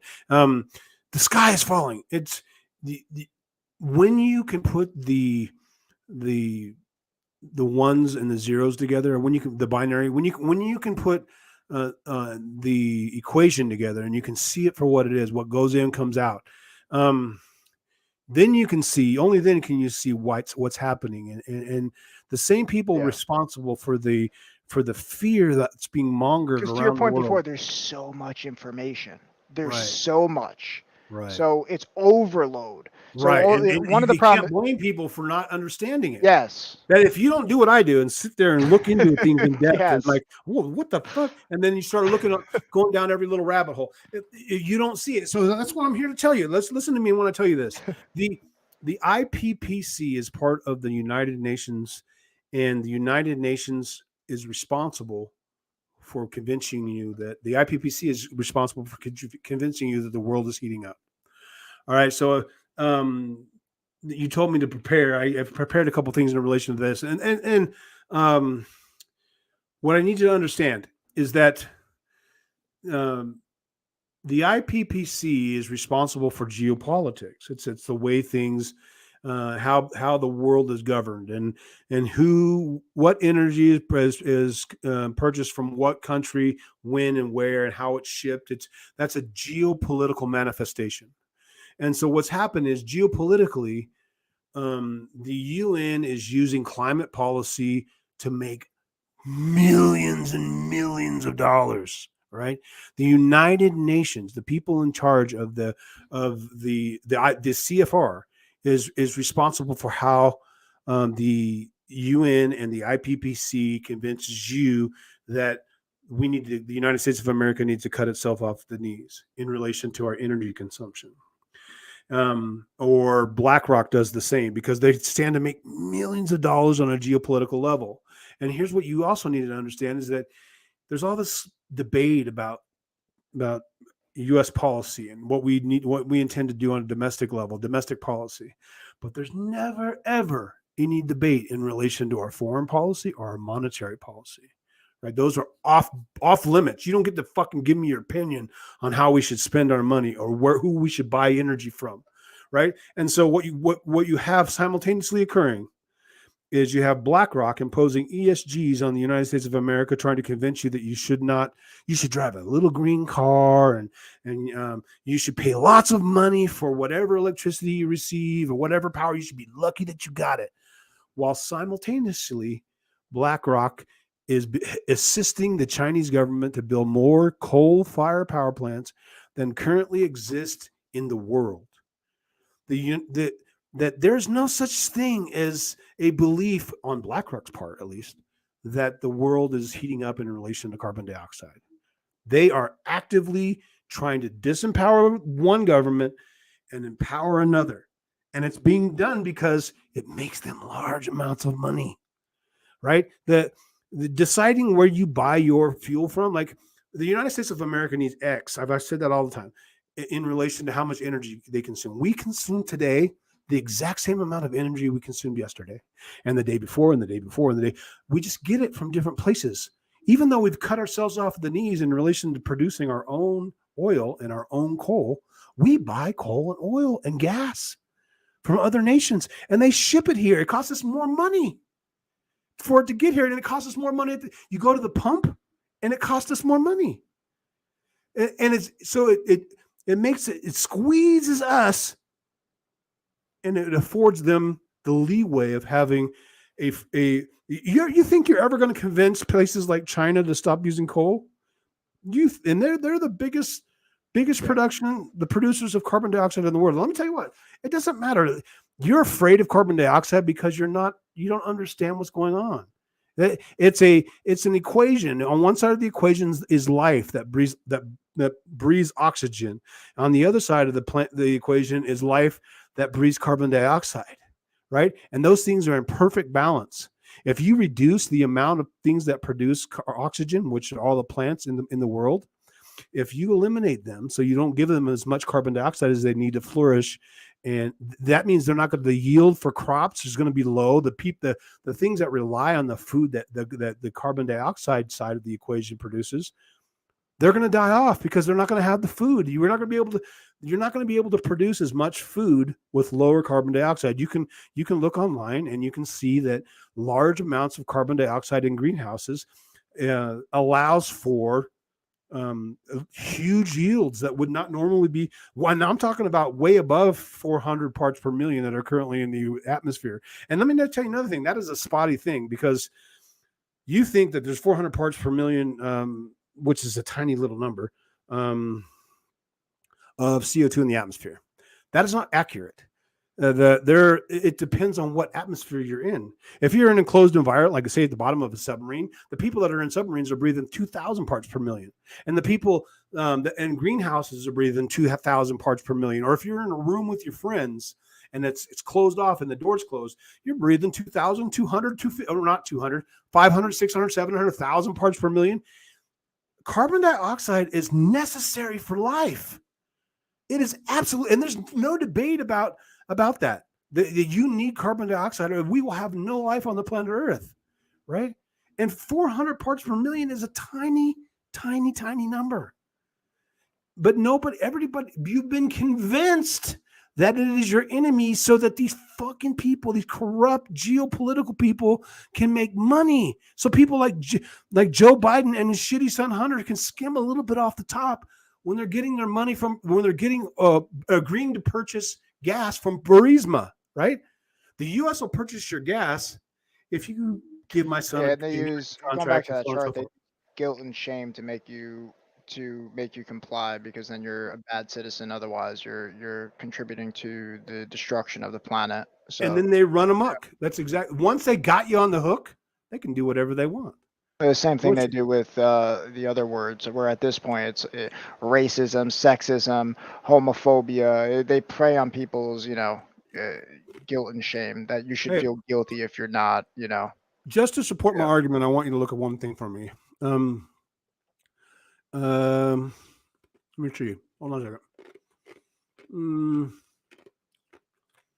The sky is falling. It's when you can put the ones and the zeros together, and when you can the binary, when you can put the equation together, and you can see it for what it is, what goes in comes out. Then you can see, only then can you see what's happening, and the same people responsible for the fear that's being mongered around to your point the world. Before, there's so much information. There's Right. so much. Right. So it's overload. So right. One of the problems. Can't blame people for not understanding it. Yes. That if you don't do what I do and sit there and look into things in depth, Yes. and like, whoa, what the fuck? And then you start looking up, going down every little rabbit hole. You don't see it. So that's what I'm here to tell you. Let's listen to me when I tell you this. The IPPC is part of the United Nations, and the United Nations is responsible for convincing you that the IPPC is responsible for convincing you that the world is heating up. All right. So you told me to prepare. I've prepared a couple things in relation to this. And what I need you to understand is that the IPPC is responsible for geopolitics. It's the way things, how the world is governed, and what energy is purchased from what country, when and where, and how it's shipped. That's a geopolitical manifestation. And so what's happened is, geopolitically, the UN is using climate policy to make millions and millions of dollars. Right? The United Nations, the people in charge of the CFR, is responsible for how the UN and the IPPC convinces you that the United States of America needs to cut itself off the knees in relation to our energy consumption. Or BlackRock does the same, because they stand to make millions of dollars on a geopolitical level. And here's what you also need to understand, is that there's all this debate about U.S. policy and what we intend to do on a domestic level, domestic policy. But there's never, ever any debate in relation to our foreign policy or our monetary policy. Right? Those are off limits. You don't get to fucking give me your opinion on how we should spend our money or who we should buy energy from. Right? And so what you have simultaneously occurring is you have BlackRock imposing ESGs on the United States of America, trying to convince you that you should drive a little green car, and you should pay lots of money for whatever electricity you receive or whatever power. You should be lucky that you got it. While simultaneously, BlackRock is assisting the Chinese government to build more coal-fired power plants than currently exist in the world. That there's no such thing as a belief on BlackRock's part, at least, that the world is heating up in relation to carbon dioxide. They are actively trying to disempower one government and empower another. And it's being done because it makes them large amounts of money, right? The deciding where you buy your fuel from, like the United States of America needs X. I've said that all the time in relation to how much energy they consume. We consume today the exact same amount of energy we consumed yesterday and the day before and the day before and the day. We just get it from different places. Even though we've cut ourselves off the knees in relation to producing our own oil and our own coal, we buy coal and oil and gas from other nations, and they ship it here. It costs us more money for it to get here, and it costs us more money. You go to the pump, and it costs us more money. And it's so it makes it squeezes us, and it affords them the leeway of having you think you're ever going to convince places like China to stop using coal? And they're the biggest the producers of carbon dioxide in the world. Let me tell you what, it doesn't matter. You're afraid of carbon dioxide because you don't understand what's going on. It's an equation. On one side of the equation is life that breathes oxygen. On the other side of the equation is life that breathes carbon dioxide, right? And those things are in perfect balance. If you reduce the amount of things that produce oxygen, which are all the plants in the world, if you eliminate them, so you don't give them as much carbon dioxide as they need to flourish, and that means they're not going to, the yield for crops is going to be low. The things that rely on the food that the carbon dioxide side of the equation produces, they're going to die off because they're not going to have the food. You're not going to be able to produce as much food with lower carbon dioxide. You can look online and you can see that large amounts of carbon dioxide in greenhouses allows for huge yields that would not normally be. Well, I'm talking about way above 400 parts per million that are currently in the atmosphere. And let me tell you another thing. That is a spotty thing, because you think that there's 400 parts per million, which is a tiny little number, of CO2 in the atmosphere. That is not accurate. It depends on what atmosphere you're in. If you're in an enclosed environment, like say at the bottom of a submarine, the people that are in submarines are breathing 2,000 parts per million, and the people in greenhouses are breathing 2,000 parts per million. Or if you're in a room with your friends and it's closed off and the door's closed, you're breathing 2,000, 200, or not 200, 500, 600, 700, 1,000 parts per million. Carbon dioxide is necessary for life. It is absolutely, and there's no debate about that. You need carbon dioxide or we will have no life on the planet Earth, right? And 400 parts per million is a tiny, tiny, tiny number. But everybody, you've been convinced that it is your enemy so that these fucking people, these corrupt geopolitical people, can make money. So people like Joe Biden and his shitty son Hunter can skim a little bit off the top when they're getting their money when they're getting agreeing to purchase gas from Burisma, right? The U.S. will purchase your gas if you give my son and they use, going back to that chart, they guilt and shame to make you comply, because then you're a bad citizen. Otherwise, you're contributing to the destruction of the planet. So, and then they run amok. That's exactly. Once they got you on the hook, they can do whatever they want. The same thing they do with the other words, where at this point it's racism, sexism, homophobia. They prey on people's, guilt and shame, that you should feel guilty if you're not, Just to support my argument, I want you to look at one thing for me. Let me see. Hold on a second.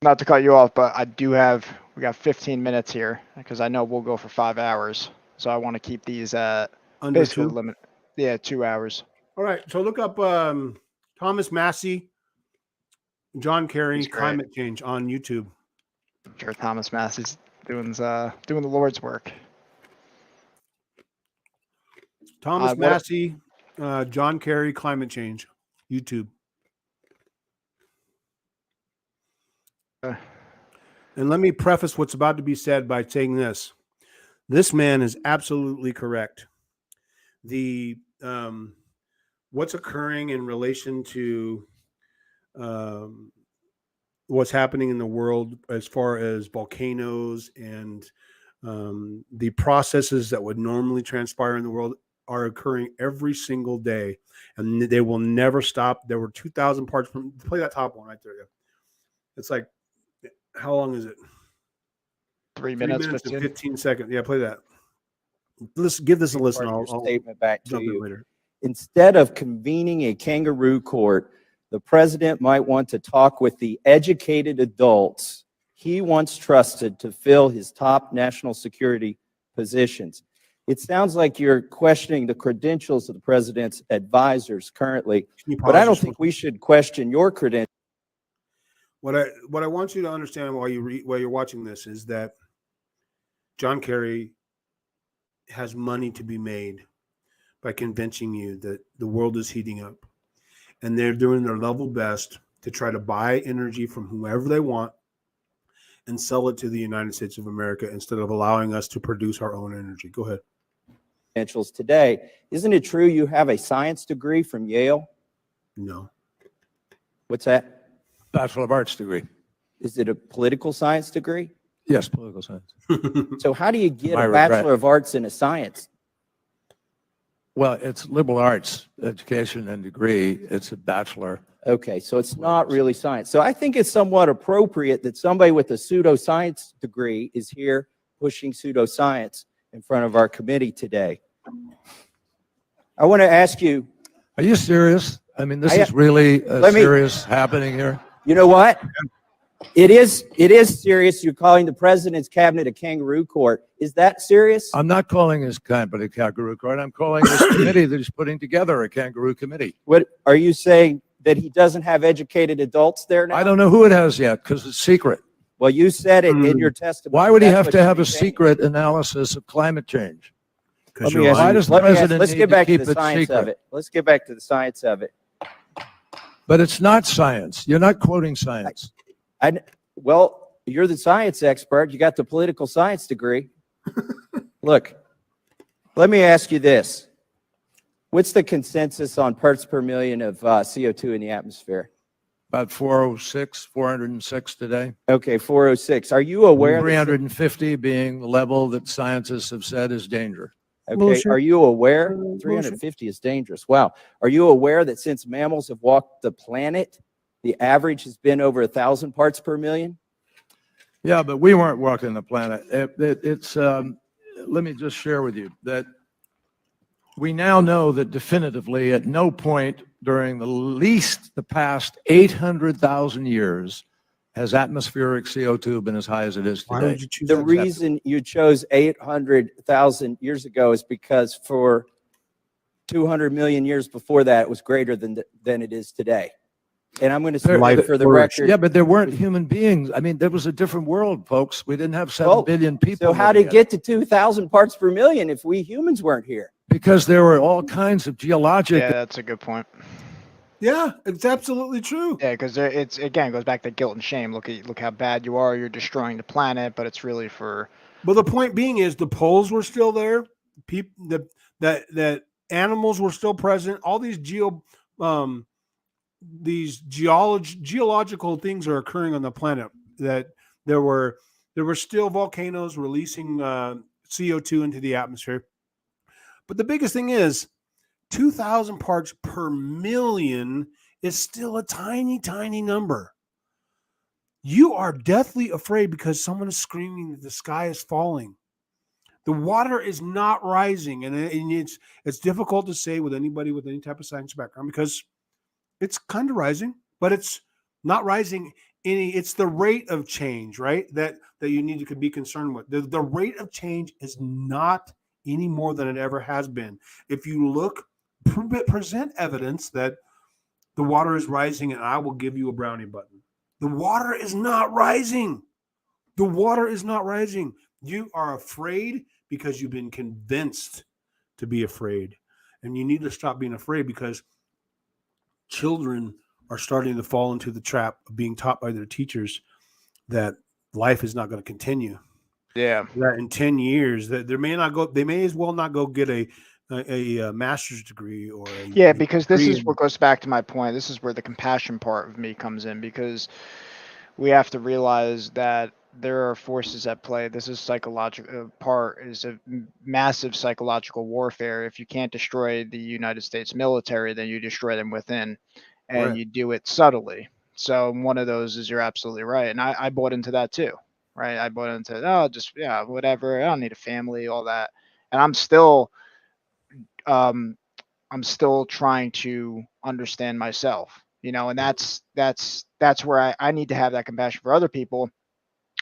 Not to cut you off, but we got 15 minutes here, because I know we'll go for 5 hours. So I want to keep these at under 2 limit. Yeah, 2 hours. All right. So look up Thomas Massey, John Kerry, climate change on YouTube. I'm sure Thomas Massey's doing the Lord's work. Thomas Massey, John Kerry, climate change, YouTube. And let me preface what's about to be said by saying this. This man is absolutely correct. The what's occurring in relation to what's happening in the world as far as volcanoes and the processes that would normally transpire in the world are occurring every single day, and they will never stop. There were 2,000 parts from. Play that top one right there. It's like, how long is it? 3 minutes, 15 seconds. Yeah, play that. Let's give this a listen. I'll statement back to you later. Instead of convening a kangaroo court, the president might want to talk with the educated adults he once trusted to fill his top national security positions. It sounds like you're questioning the credentials of the president's advisors currently, Can you but I pause don't just think one- we should question your credentials. What I want you to understand while you're watching this is that John Kerry has money to be made by convincing you that the world is heating up, and they're doing their level best to try to buy energy from whoever they want and sell it to the United States of America instead of allowing us to produce our own energy. Go ahead. Credentials today. Isn't it true you have a science degree from Yale? No. What's that? Bachelor of Arts degree. Is it a political science degree? Yes, political science. So how do you get My a regret. Bachelor of Arts in a science? Well, it's liberal arts education and degree. It's a bachelor. Okay, so it's not really science. So I think it's somewhat appropriate that somebody with a pseudoscience degree is here pushing pseudoscience in front of our committee today. I want to ask you, Are you serious? I mean, this I- is really let me- serious happening here. you know what? It is serious. You're calling the president's cabinet a kangaroo court. Is that serious? I'm not calling his cabinet a kangaroo court. I'm calling this committee that he's putting together a kangaroo committee. What are you saying, that he doesn't have educated adults there now? I don't know who it has yet because it's secret. Well, you said it in your testimony. Why would he That's have what to should have be a changed. secret analysis of climate change? Because Let me you're ask you- Why lying. does the let me ask- president let's need get to back to keep the it science of secret? it. Let's get back to the science of it. But it's not science. You're not quoting science. Well, you're the science expert. You got the political science degree. Look, let me ask you this. What's the consensus on parts per million of CO2 in the atmosphere? About 406, 406 today. Okay, 406. Are you aware? that- 350 being the level that scientists have said is danger. Okay, Bullshit. are you aware? Bullshit. 350 is dangerous. Wow. Are you aware that since mammals have walked the planet, the average has been over 1,000 parts per million? Yeah, but we weren't walking the planet. Let me just share with you that we now know that definitively at no point during the past 800,000 years has atmospheric CO2 been as high as it is Why today. would you choose The that? reason you chose 800,000 years ago is because for 200 million years before that, it was greater than it is today. And I'm going to say Life for the flourished. record. Yeah, but there weren't human beings. I mean, there was a different world, folks. We didn't have 7 Well, billion people. So how living did it in get to 2,000 parts per million if we humans weren't here? Because there were all kinds of geologic. Yeah, that's a good point. Yeah, it's absolutely true. Yeah, because it's again goes back to guilt and shame. Look how bad you are. You're destroying the planet, but it's really for But the point being is the poles were still there. People that animals were still present. All these geological things are occurring on the planet. That there were still volcanoes releasing CO2 into the atmosphere. But the biggest thing is 2,000 parts per million is still a tiny, tiny number. You are deathly afraid because someone is screaming that the sky is falling. The water is not rising, and it's difficult to say with anybody with any type of science background because it's kind of rising, but it's not rising any. It's the rate of change, right? That you need to be concerned with. The rate of change is not any more than it ever has been. If you look, present evidence that the water is rising, and I will give you a brownie button. The water is not rising. The water is not rising. You are afraid because you've been convinced to be afraid. And you need to stop being afraid because children are starting to fall into the trap of being taught by their teachers that life is not going to continue. yeah. That in 10 years that they may as well not go get a master's degree or Yeah, because this degree is in- what goes back to my point. This is where the compassion part of me comes in because we have to realize that there are forces at play. This is psychological part is a massive psychological warfare. If you can't destroy the United States military, then you destroy them within, and Right. you do it subtly. So one of those is you're absolutely right, and I bought into that too, right? I bought into whatever. I don't need a family, all that, and I'm still trying to understand myself, and that's where I need to have that compassion for other people.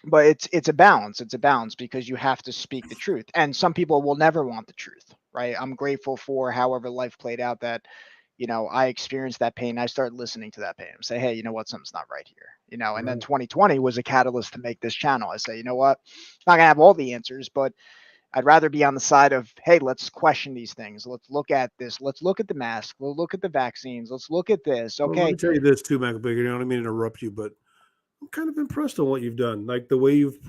but it's a balance. It's a balance because you have to speak the truth, and some people will never want the truth, right? I'm grateful for however life played out, that I experienced that pain. I started listening to that pain and say, hey, you know what, something's not right here, and then Right. 2020 was a catalyst to make this channel. I say, you know what, I'm not gonna have all the answers, but I'd rather be on the side of, hey, let's question these things. Let's look at this. Let's look at the mask. Let's look at the vaccines. Let's look at this. Well, let Okay. me tell you this too, Michael Baker. I don't mean to interrupt you, but I'm kind of impressed on what you've done. Like the way you've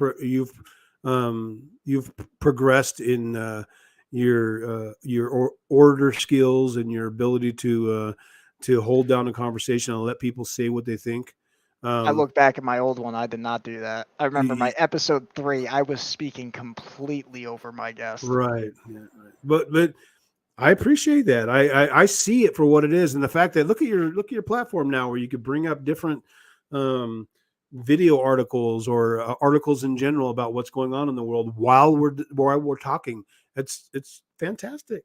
progressed in your order skills and your ability to hold down a conversation and let people say what they think. I Um, look back at my old one. I did not do that. I remember y- my episode 3. I was speaking completely over my guest. right, yeah, right. But I appreciate that. I see it for what it is, and the fact that look at your platform now, where you could bring up different um, video articles or articles in general about what's going on in the world while we're talking. It's fantastic.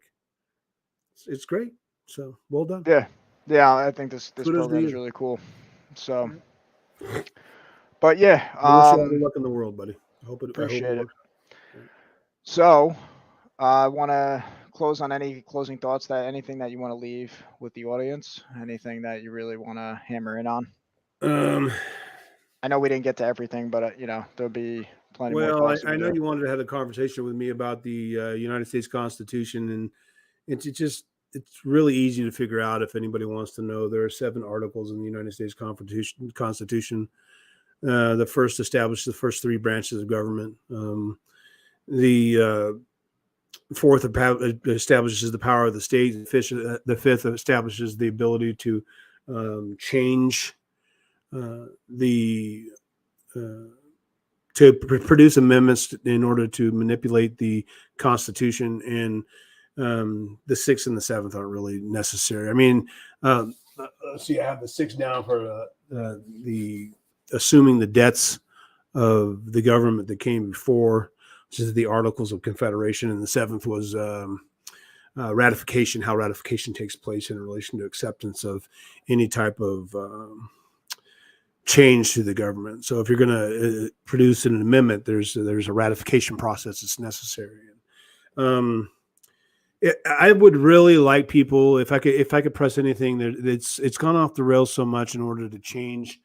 It's great. So well done. Yeah. Yeah. I think this Kudos to program is you. really cool. So, Yeah. but yeah, I wish you all the luck in the world, buddy. I hope it appreciate it. works. Yeah. So, I want to close on any closing thoughts, that anything that you want to leave with the audience, anything that you really want to hammer in on. Um, I know we didn't get to everything, but there'll be plenty more well, thoughts that I we know do. you wanted to have a conversation with me about the United States Constitution, and it's really easy to figure out if anybody wants to know. There are 7 articles in the United States Constitution. The first establishes the first 3 branches of government. The fourth establishes the power of the state. The fifth establishes the ability to change the to produce amendments in order to manipulate the Constitution, and the 6th and the 7th aren't really necessary. I mean, let's see, I have the 6th down for the assuming the debts of the government that came before, which is the Articles of Confederation, and the 7th was ratification, how ratification takes place in relation to acceptance of any type of change to the government. So if you're going to produce an amendment, there's a ratification process that's necessary. I would really like people, if I could press anything, it's gone off the rails so much in order to change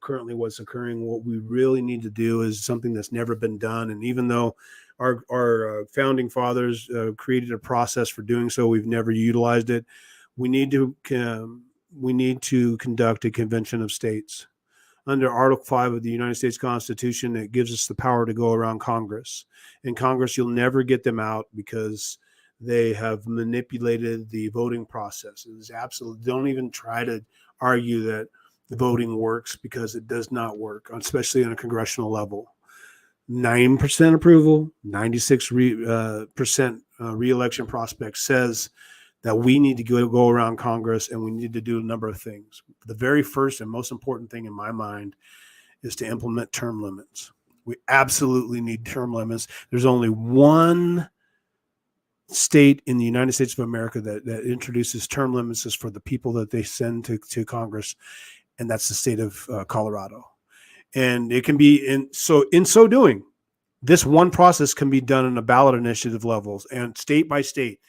currently what's occurring. What we really need to do is something that's never been done. And even though our founding fathers created a process for doing so, we've never utilized it. We need to conduct a convention of states. Under Article 5 of the United States Constitution, it gives us the power to go around Congress. In Congress, you'll never get them out because they have manipulated the voting process. It is absolutely, don't even try to argue that the voting works, because it does not work, especially on a congressional level. 9% approval, 96% reelection prospect says that we need to go around Congress, and we need to do a number of things. The very first and most important thing in my mind is to implement term limits. We absolutely need term limits. There's only one state in the United States of America that introduces term limits is for the people that they send to Congress, and that's the state of Colorado. And it can be in so doing, this one process can be done in a ballot initiative levels and state by state.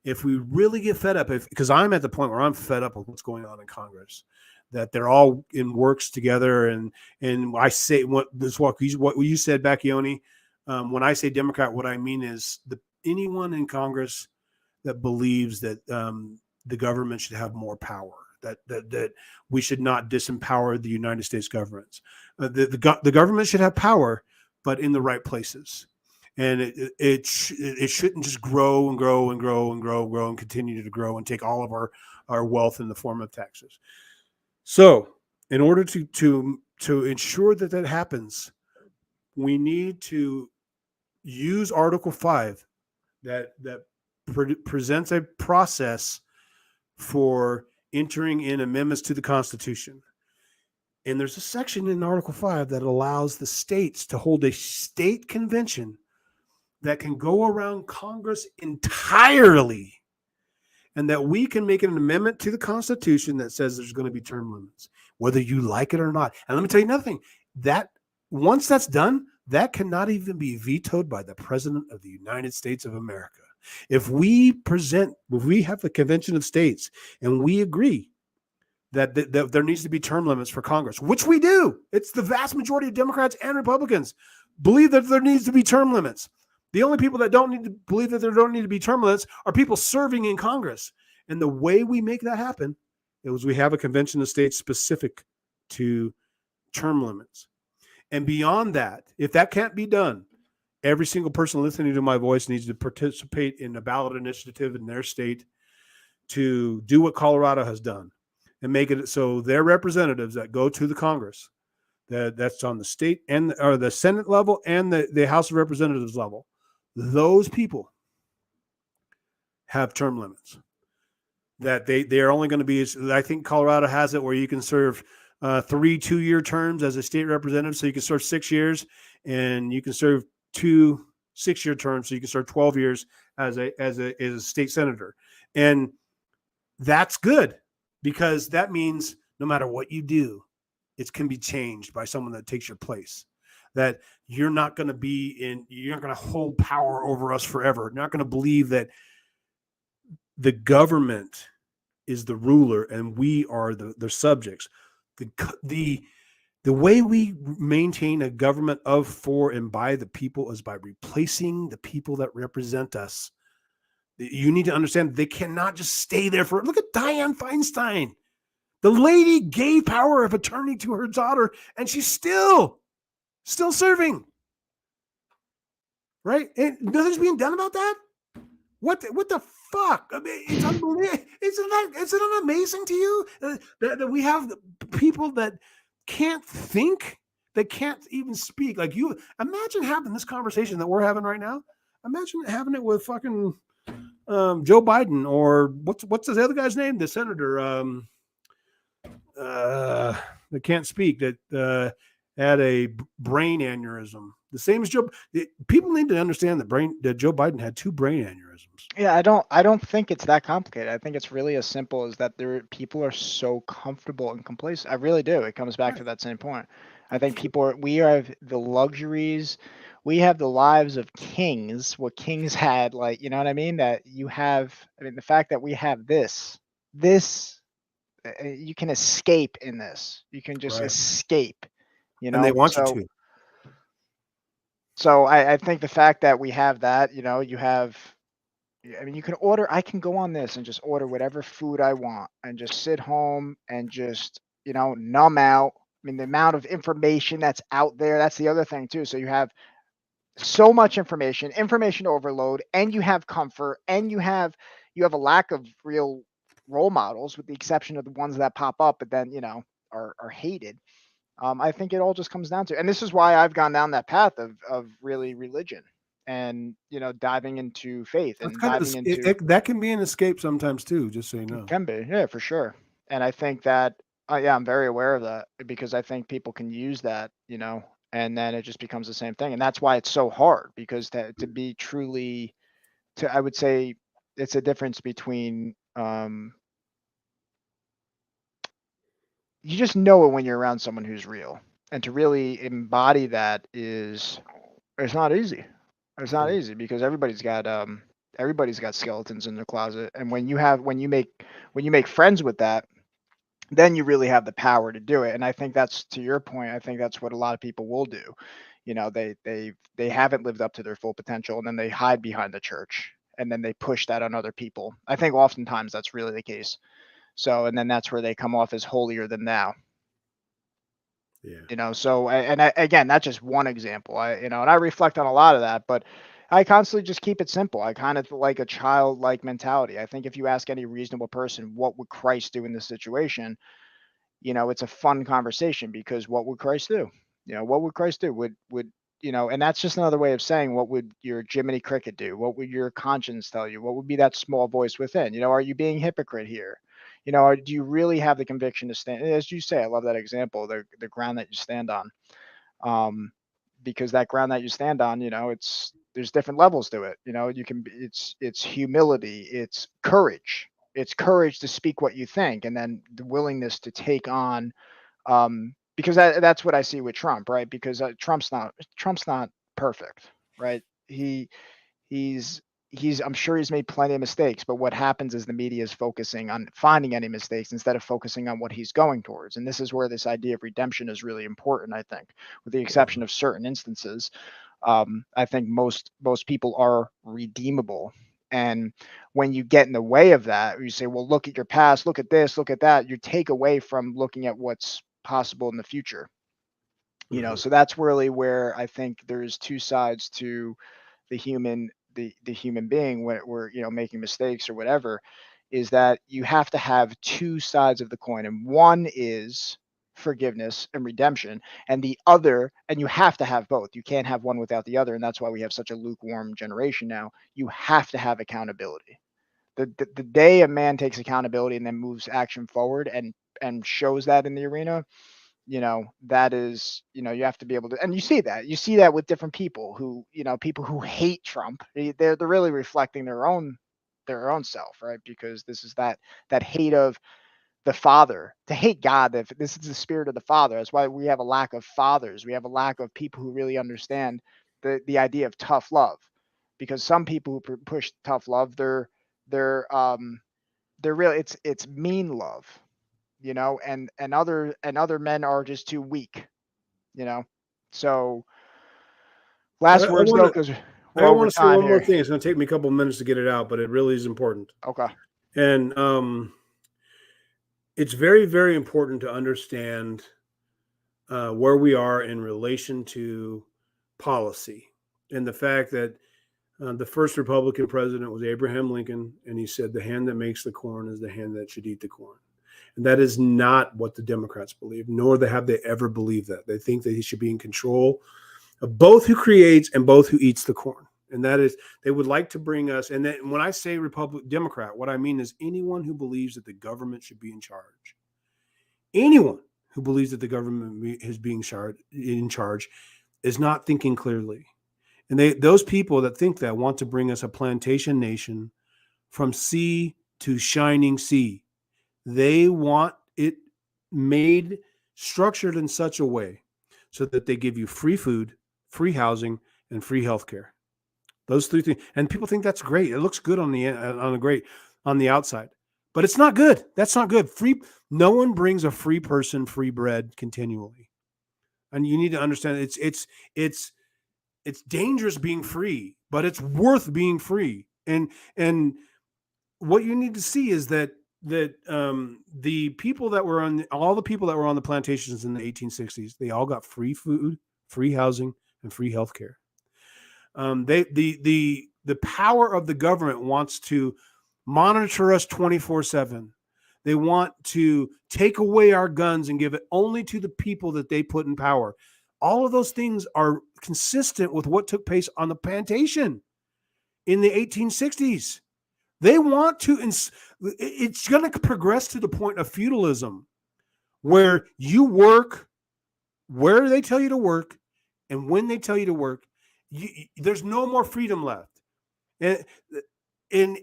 If we really get fed up, because I'm at the point where I'm fed up with what's going on in Congress, that they're all in works together, and I say what you said, Bacchioni. When I say Democrat, what I mean is anyone in Congress that believes that the government should have more power, that we should not disempower the United States government. The government should have power, but in the right places. And it shouldn't just grow and grow and grow and grow and grow and continue to grow and take all of our wealth in the form of taxes. So in order to ensure that happens, we need to use Article 5 that presents a process for entering in amendments to the Constitution. And there's a section in Article 5 that allows the states to hold a state convention that can go around Congress entirely, and that we can make an amendment to the Constitution that says there's going to be term limits, whether you like it or not. And let me tell you another thing, that once that's done, that cannot even be vetoed by the President of the United States of America. If we have the Convention of States and we agree that there needs to be term limits for Congress, which we do. It's the vast majority of Democrats and Republicans believe that there needs to be term limits. The only people that don't need to believe that there don't need to be term limits are people serving in Congress. And the way we make that happen is we have a Convention of States specific to term limits. And beyond that, if that can't be done, every single person listening to my voice needs to participate in a ballot initiative in their state to do what Colorado has done and make it so their representatives that go to the Congress, that's on the state or the Senate level and the House of Representatives level, those people have term limits. That they are only going to be, I think Colorado has it where you can serve 3 2-year terms as a state representative. So you can serve 6 years, and you can serve 2 6-year terms. So you can serve 12 years as a state senator. And that's good because that means no matter what you do, it can be changed by someone that takes your place. That you're not going to hold power over us forever. You're not going to believe that the government is the ruler and we are the subjects. The way we maintain a government of, for, and by the people is by replacing the people that represent us. You need to understand they cannot just stay there for. Look at Dianne Feinstein. The lady gave power of attorney to her daughter, and she's still serving. Right? And nothing's being done about that. What the fuck? I mean, it's unbelievable. Isn't it amazing to you that we have people that can't think, that can't even speak? Like, you imagine having this conversation that we're having right now. Imagine having it with fucking Joe Biden, or what's the other guy's name? The senator that can't speak, that had a brain aneurysm. The same as Joe. People need to understand that Joe Biden had 2 brain aneurysms. Yeah, I don't think it's that complicated. I think it's really as simple as that people are so comfortable and complacent. I really do. It comes back to that same point. I think we have the luxuries, we have the lives of kings, what kings had, like, you know what I mean? That you have, I mean, the fact that we have this, you can escape in this. You can just escape, you know? And they want you to. So I think the fact that we have that, you know, you can I can go on this and just order whatever food I want and just sit home and just, you know, numb out. I mean, the amount of information that's out there, that's the other thing too. So you have so much information overload, and you have comfort, and you have a lack of real role models, with the exception of the ones that pop up, but then, you know, are hated. I think it all just comes down to, and this is why I've gone down that path of really religion and, you know, diving into faith and diving into that can be an escape sometimes too, just so you know. It can be, yeah, for sure. And I think that, yeah, I'm very aware of that, because I think people can use that, you know, and then it just becomes the same thing. And that's why it's so hard, because to be truly, I would say it's a difference between, you just know it when you're around someone who's real, and to really embody that it's not easy. It's not easy, because everybody's got skeletons in their closet. And when you make friends with that, then you really have the power to do it. And I think that's, to your point, I think that's what a lot of people will do. You know, they haven't lived up to their full potential, and then they hide behind the church, and then they push that on other people. I think oftentimes that's really the case. So, and then that's where they come off as holier than thou. Yeah. You know, so, again, that's just one example. And I reflect on a lot of that, but I constantly just keep it simple. I kind of like a childlike mentality. I think if you ask any reasonable person, what would Christ do in this situation? You know, it's a fun conversation, because what would Christ do? You know, what would Christ do? Would, you know, and that's just another way of saying, what would your Jiminy Cricket do? What would your conscience tell you? What would be that small voice within? You know, are you being hypocrite here? You know, do you really have the conviction to stand? As you say, I love that example, the ground that you stand on, because that ground that you stand on, you know, there's different levels to it. You know, it's humility, it's courage to speak what you think, and then the willingness to take on, because that's what I see with Trump, right? Because Trump's not perfect, right? He's I'm sure he's made plenty of mistakes, but what happens is the media is focusing on finding any mistakes instead of focusing on what he's going towards. And this is where this idea of redemption is really important, I think, with the exception of certain instances. I think most people are redeemable. And when you get in the way of that, you say, well, look at your past, look at this, look at that, you take away from looking at what's possible in the future. So that's really where I think there's two sides to the human being when we're making mistakes or whatever, is that you have to have two sides of the coin, and one is forgiveness and redemption, and you have to have both. You can't have one without the other, and that's why we have such a lukewarm generation now. You have to have accountability. The day a man takes accountability and then moves action forward and shows that in the arena, that is, you have to be able to, and you see that with different people who hate Trump. They're really reflecting their own self, right? Because this is that hate of the father, to hate God. If this is the spirit of the father, that's why we have a lack of fathers. We have a lack of people who really understand the idea of tough love, because some people who push tough love, they're really, it's mean love, and other men are just too weak, so last words though, because we're I over want to say time one more here. thing. It's going to take me a couple of minutes to get it out, but it really is important. Okay. And it's very, very important to understand where we are in relation to policy, and the fact that the first Republican president was Abraham Lincoln, and he said, "The hand that makes the corn is the hand that should eat the corn." And that is not what the Democrats believe, nor have they ever believed that. They think that he should be in control of both who creates and both who eats the corn. And that is, they would like to bring us, and then when I say Democrat, what I mean is anyone who believes that the government should be in charge. Anyone who believes that the government is being in charge is not thinking clearly. And those people that think that want to bring us a plantation nation from sea to shining sea. They want it made, structured in such a way so that they give you free food, free housing, and free healthcare. Those three things, and people think that's great. It looks good on the outside, but it's not good. That's not good. No one brings a free person free bread continually, and you need to understand it's dangerous being free, but it's worth being free. And what you need to see is that the people that were on the plantations in the 1860s, they all got free food, free housing, and free healthcare. The power of the government wants to monitor us 24/7. They want to take away our guns and give it only to the people that they put in power. All of those things are consistent with what took place on the plantation in the 1860s. They want to, it's going to progress to the point of feudalism, where you work where they tell you to work and when they tell you to work. There's no more freedom left. And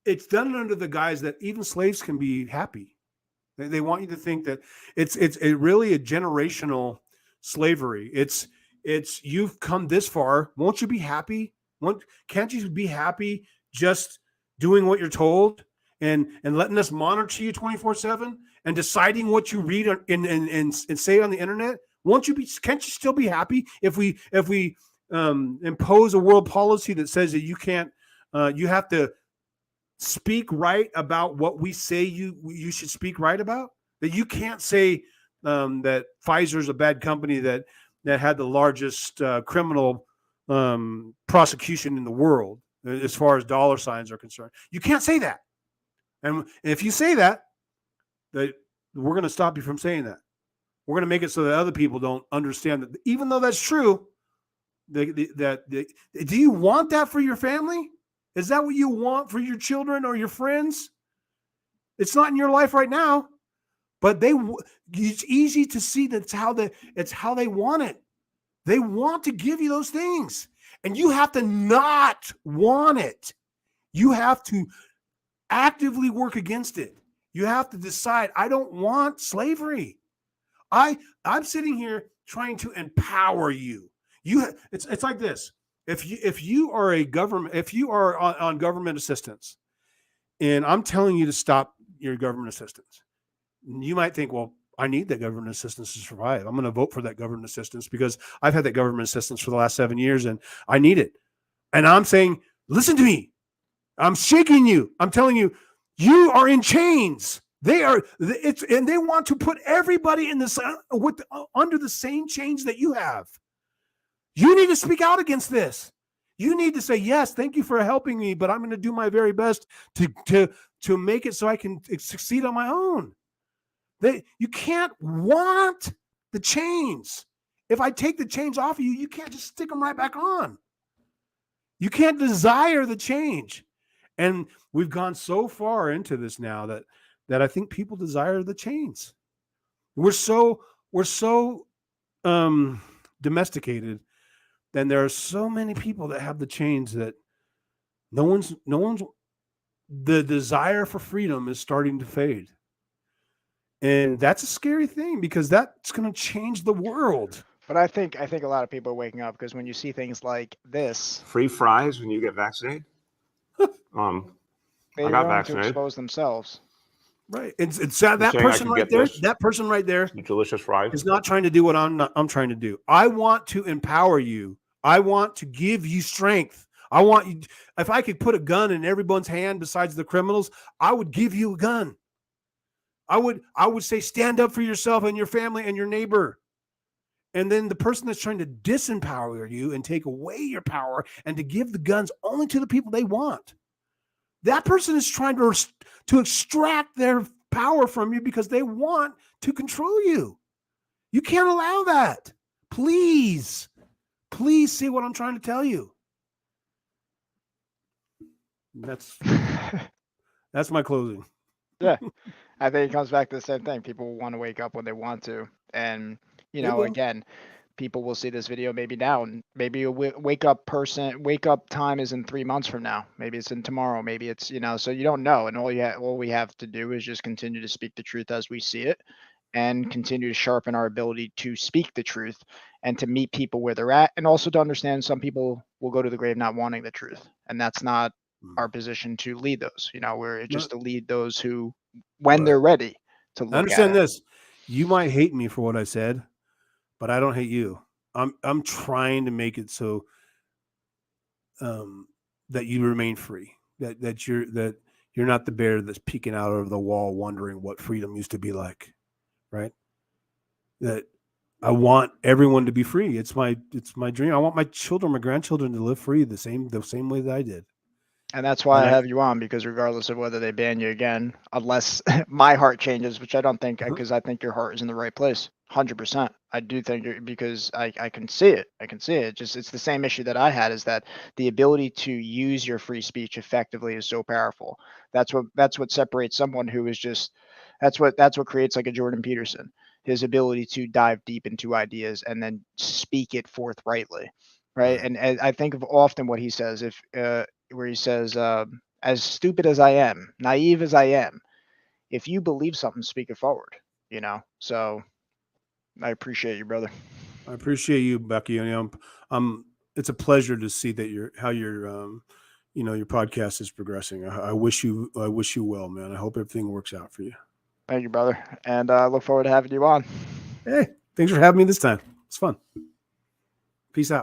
it's done under the guise that even slaves can be happy. They want you to think that it's really a generational slavery. It's you've come this far. Won't you be happy? Can't you be happy just doing what you're told and letting us monitor you 24/7 and deciding what you read and say on the internet? Can't you still be happy if we impose a world policy that says that you can't, you have to speak right about what we say you should speak right about? That you can't say that Pfizer's a bad company that had the largest criminal prosecution in the world as far as dollar signs are concerned. You can't say that. And if you say that we're going to stop you from saying that. We're going to make it so that other people don't understand that, even though that's true. Do you want that for your family? Is that what you want for your children or your friends? It's not in your life right now, but it's easy to see that it's how they want it. They want to give you those things, and you have to not want it. You have to actively work against it. You have to decide, I don't want slavery. I'm sitting here trying to empower you. It's like this. If you are a government, if you are on government assistance, and I'm telling you to stop your government assistance, you might think, well, I need that government assistance to survive. I'm going to vote for that government assistance because I've had that government assistance for the last 7 years and I need it. And I'm saying, listen to me. I'm shaking you. I'm telling you, you are in chains. And they want to put everybody in this under the same chains that you have. You need to speak out against this. You need to say, yes, thank you for helping me, but I'm going to do my very best to make it so I can succeed on my own. You can't want the chains. If I take the chains off of you, you can't just stick them right back on. You can't desire the change. And we've gone so far into this now that I think people desire the chains. We're so domesticated. Then there are so many people that have the chains that no one's the desire for freedom is starting to fade. And that's a scary thing because that's going to change the world. But I think a lot of people are waking up because when you see things like this, Free fries when you get vaccinated. they're I got going to vaccinated. expose themselves. Right. It's that saying I person can right get there. this? That person right there Delicious fries. is not trying to do what I'm trying to do. I want to empower you. I want to give you strength. I want you. If I could put a gun in everyone's hand besides the criminals, I would give you a gun. I would say, stand up for yourself and your family and your neighbor. And then the person that's trying to disempower you and take away your power and to give the guns only to the people they want. That person is trying to extract their power from you because they want to control you. You can't allow that. Please see what I'm trying to tell you. That's my closing. Yeah. I think it comes back to the same thing. People want to wake up when they want to. And, They will. again, people will see this video maybe now. And maybe a wake up time is in 3 months from now. Maybe it's in tomorrow. Maybe it's, so you don't know. And all we have to do is just continue to speak the truth as we see it and continue to sharpen our ability to speak the truth and to meet people where they're at. And also to understand some people will go to the grave not wanting the truth. And that's not our position to lead those, we're just to lead those who, when Right. they're ready to look I understand at it. this. You might hate me for what I said, but I don't hate you. I'm trying to make it so that you remain free. That you're not the bear that's peeking out over the wall wondering what freedom used to be like, right? That I want everyone to be free. It's my dream. I want my children, my grandchildren to live free the same way that I did. And that's why And I I- have you on, because regardless of whether they ban you again, unless my heart changes, which I don't think, because I think your heart is in the right place, 100%. I do think because I can see it. I can see it. Just it's the same issue that I had, is that the ability to use your free speech effectively is so powerful. That's what separates someone who is just that's what creates like a Jordan Peterson. His ability to dive deep into ideas and then speak it forthrightly, right? And I think of often what he says, where he says, as stupid as I am, naive as I am, if you believe something, speak it forward, So I appreciate you, brother. I appreciate you, Becky. It's a pleasure to see that your podcast is progressing. I wish you well, man. I hope everything works out for you. Thank you, brother. And I look forward to having you on. Hey, thanks for having me this time. It's fun. Peace out.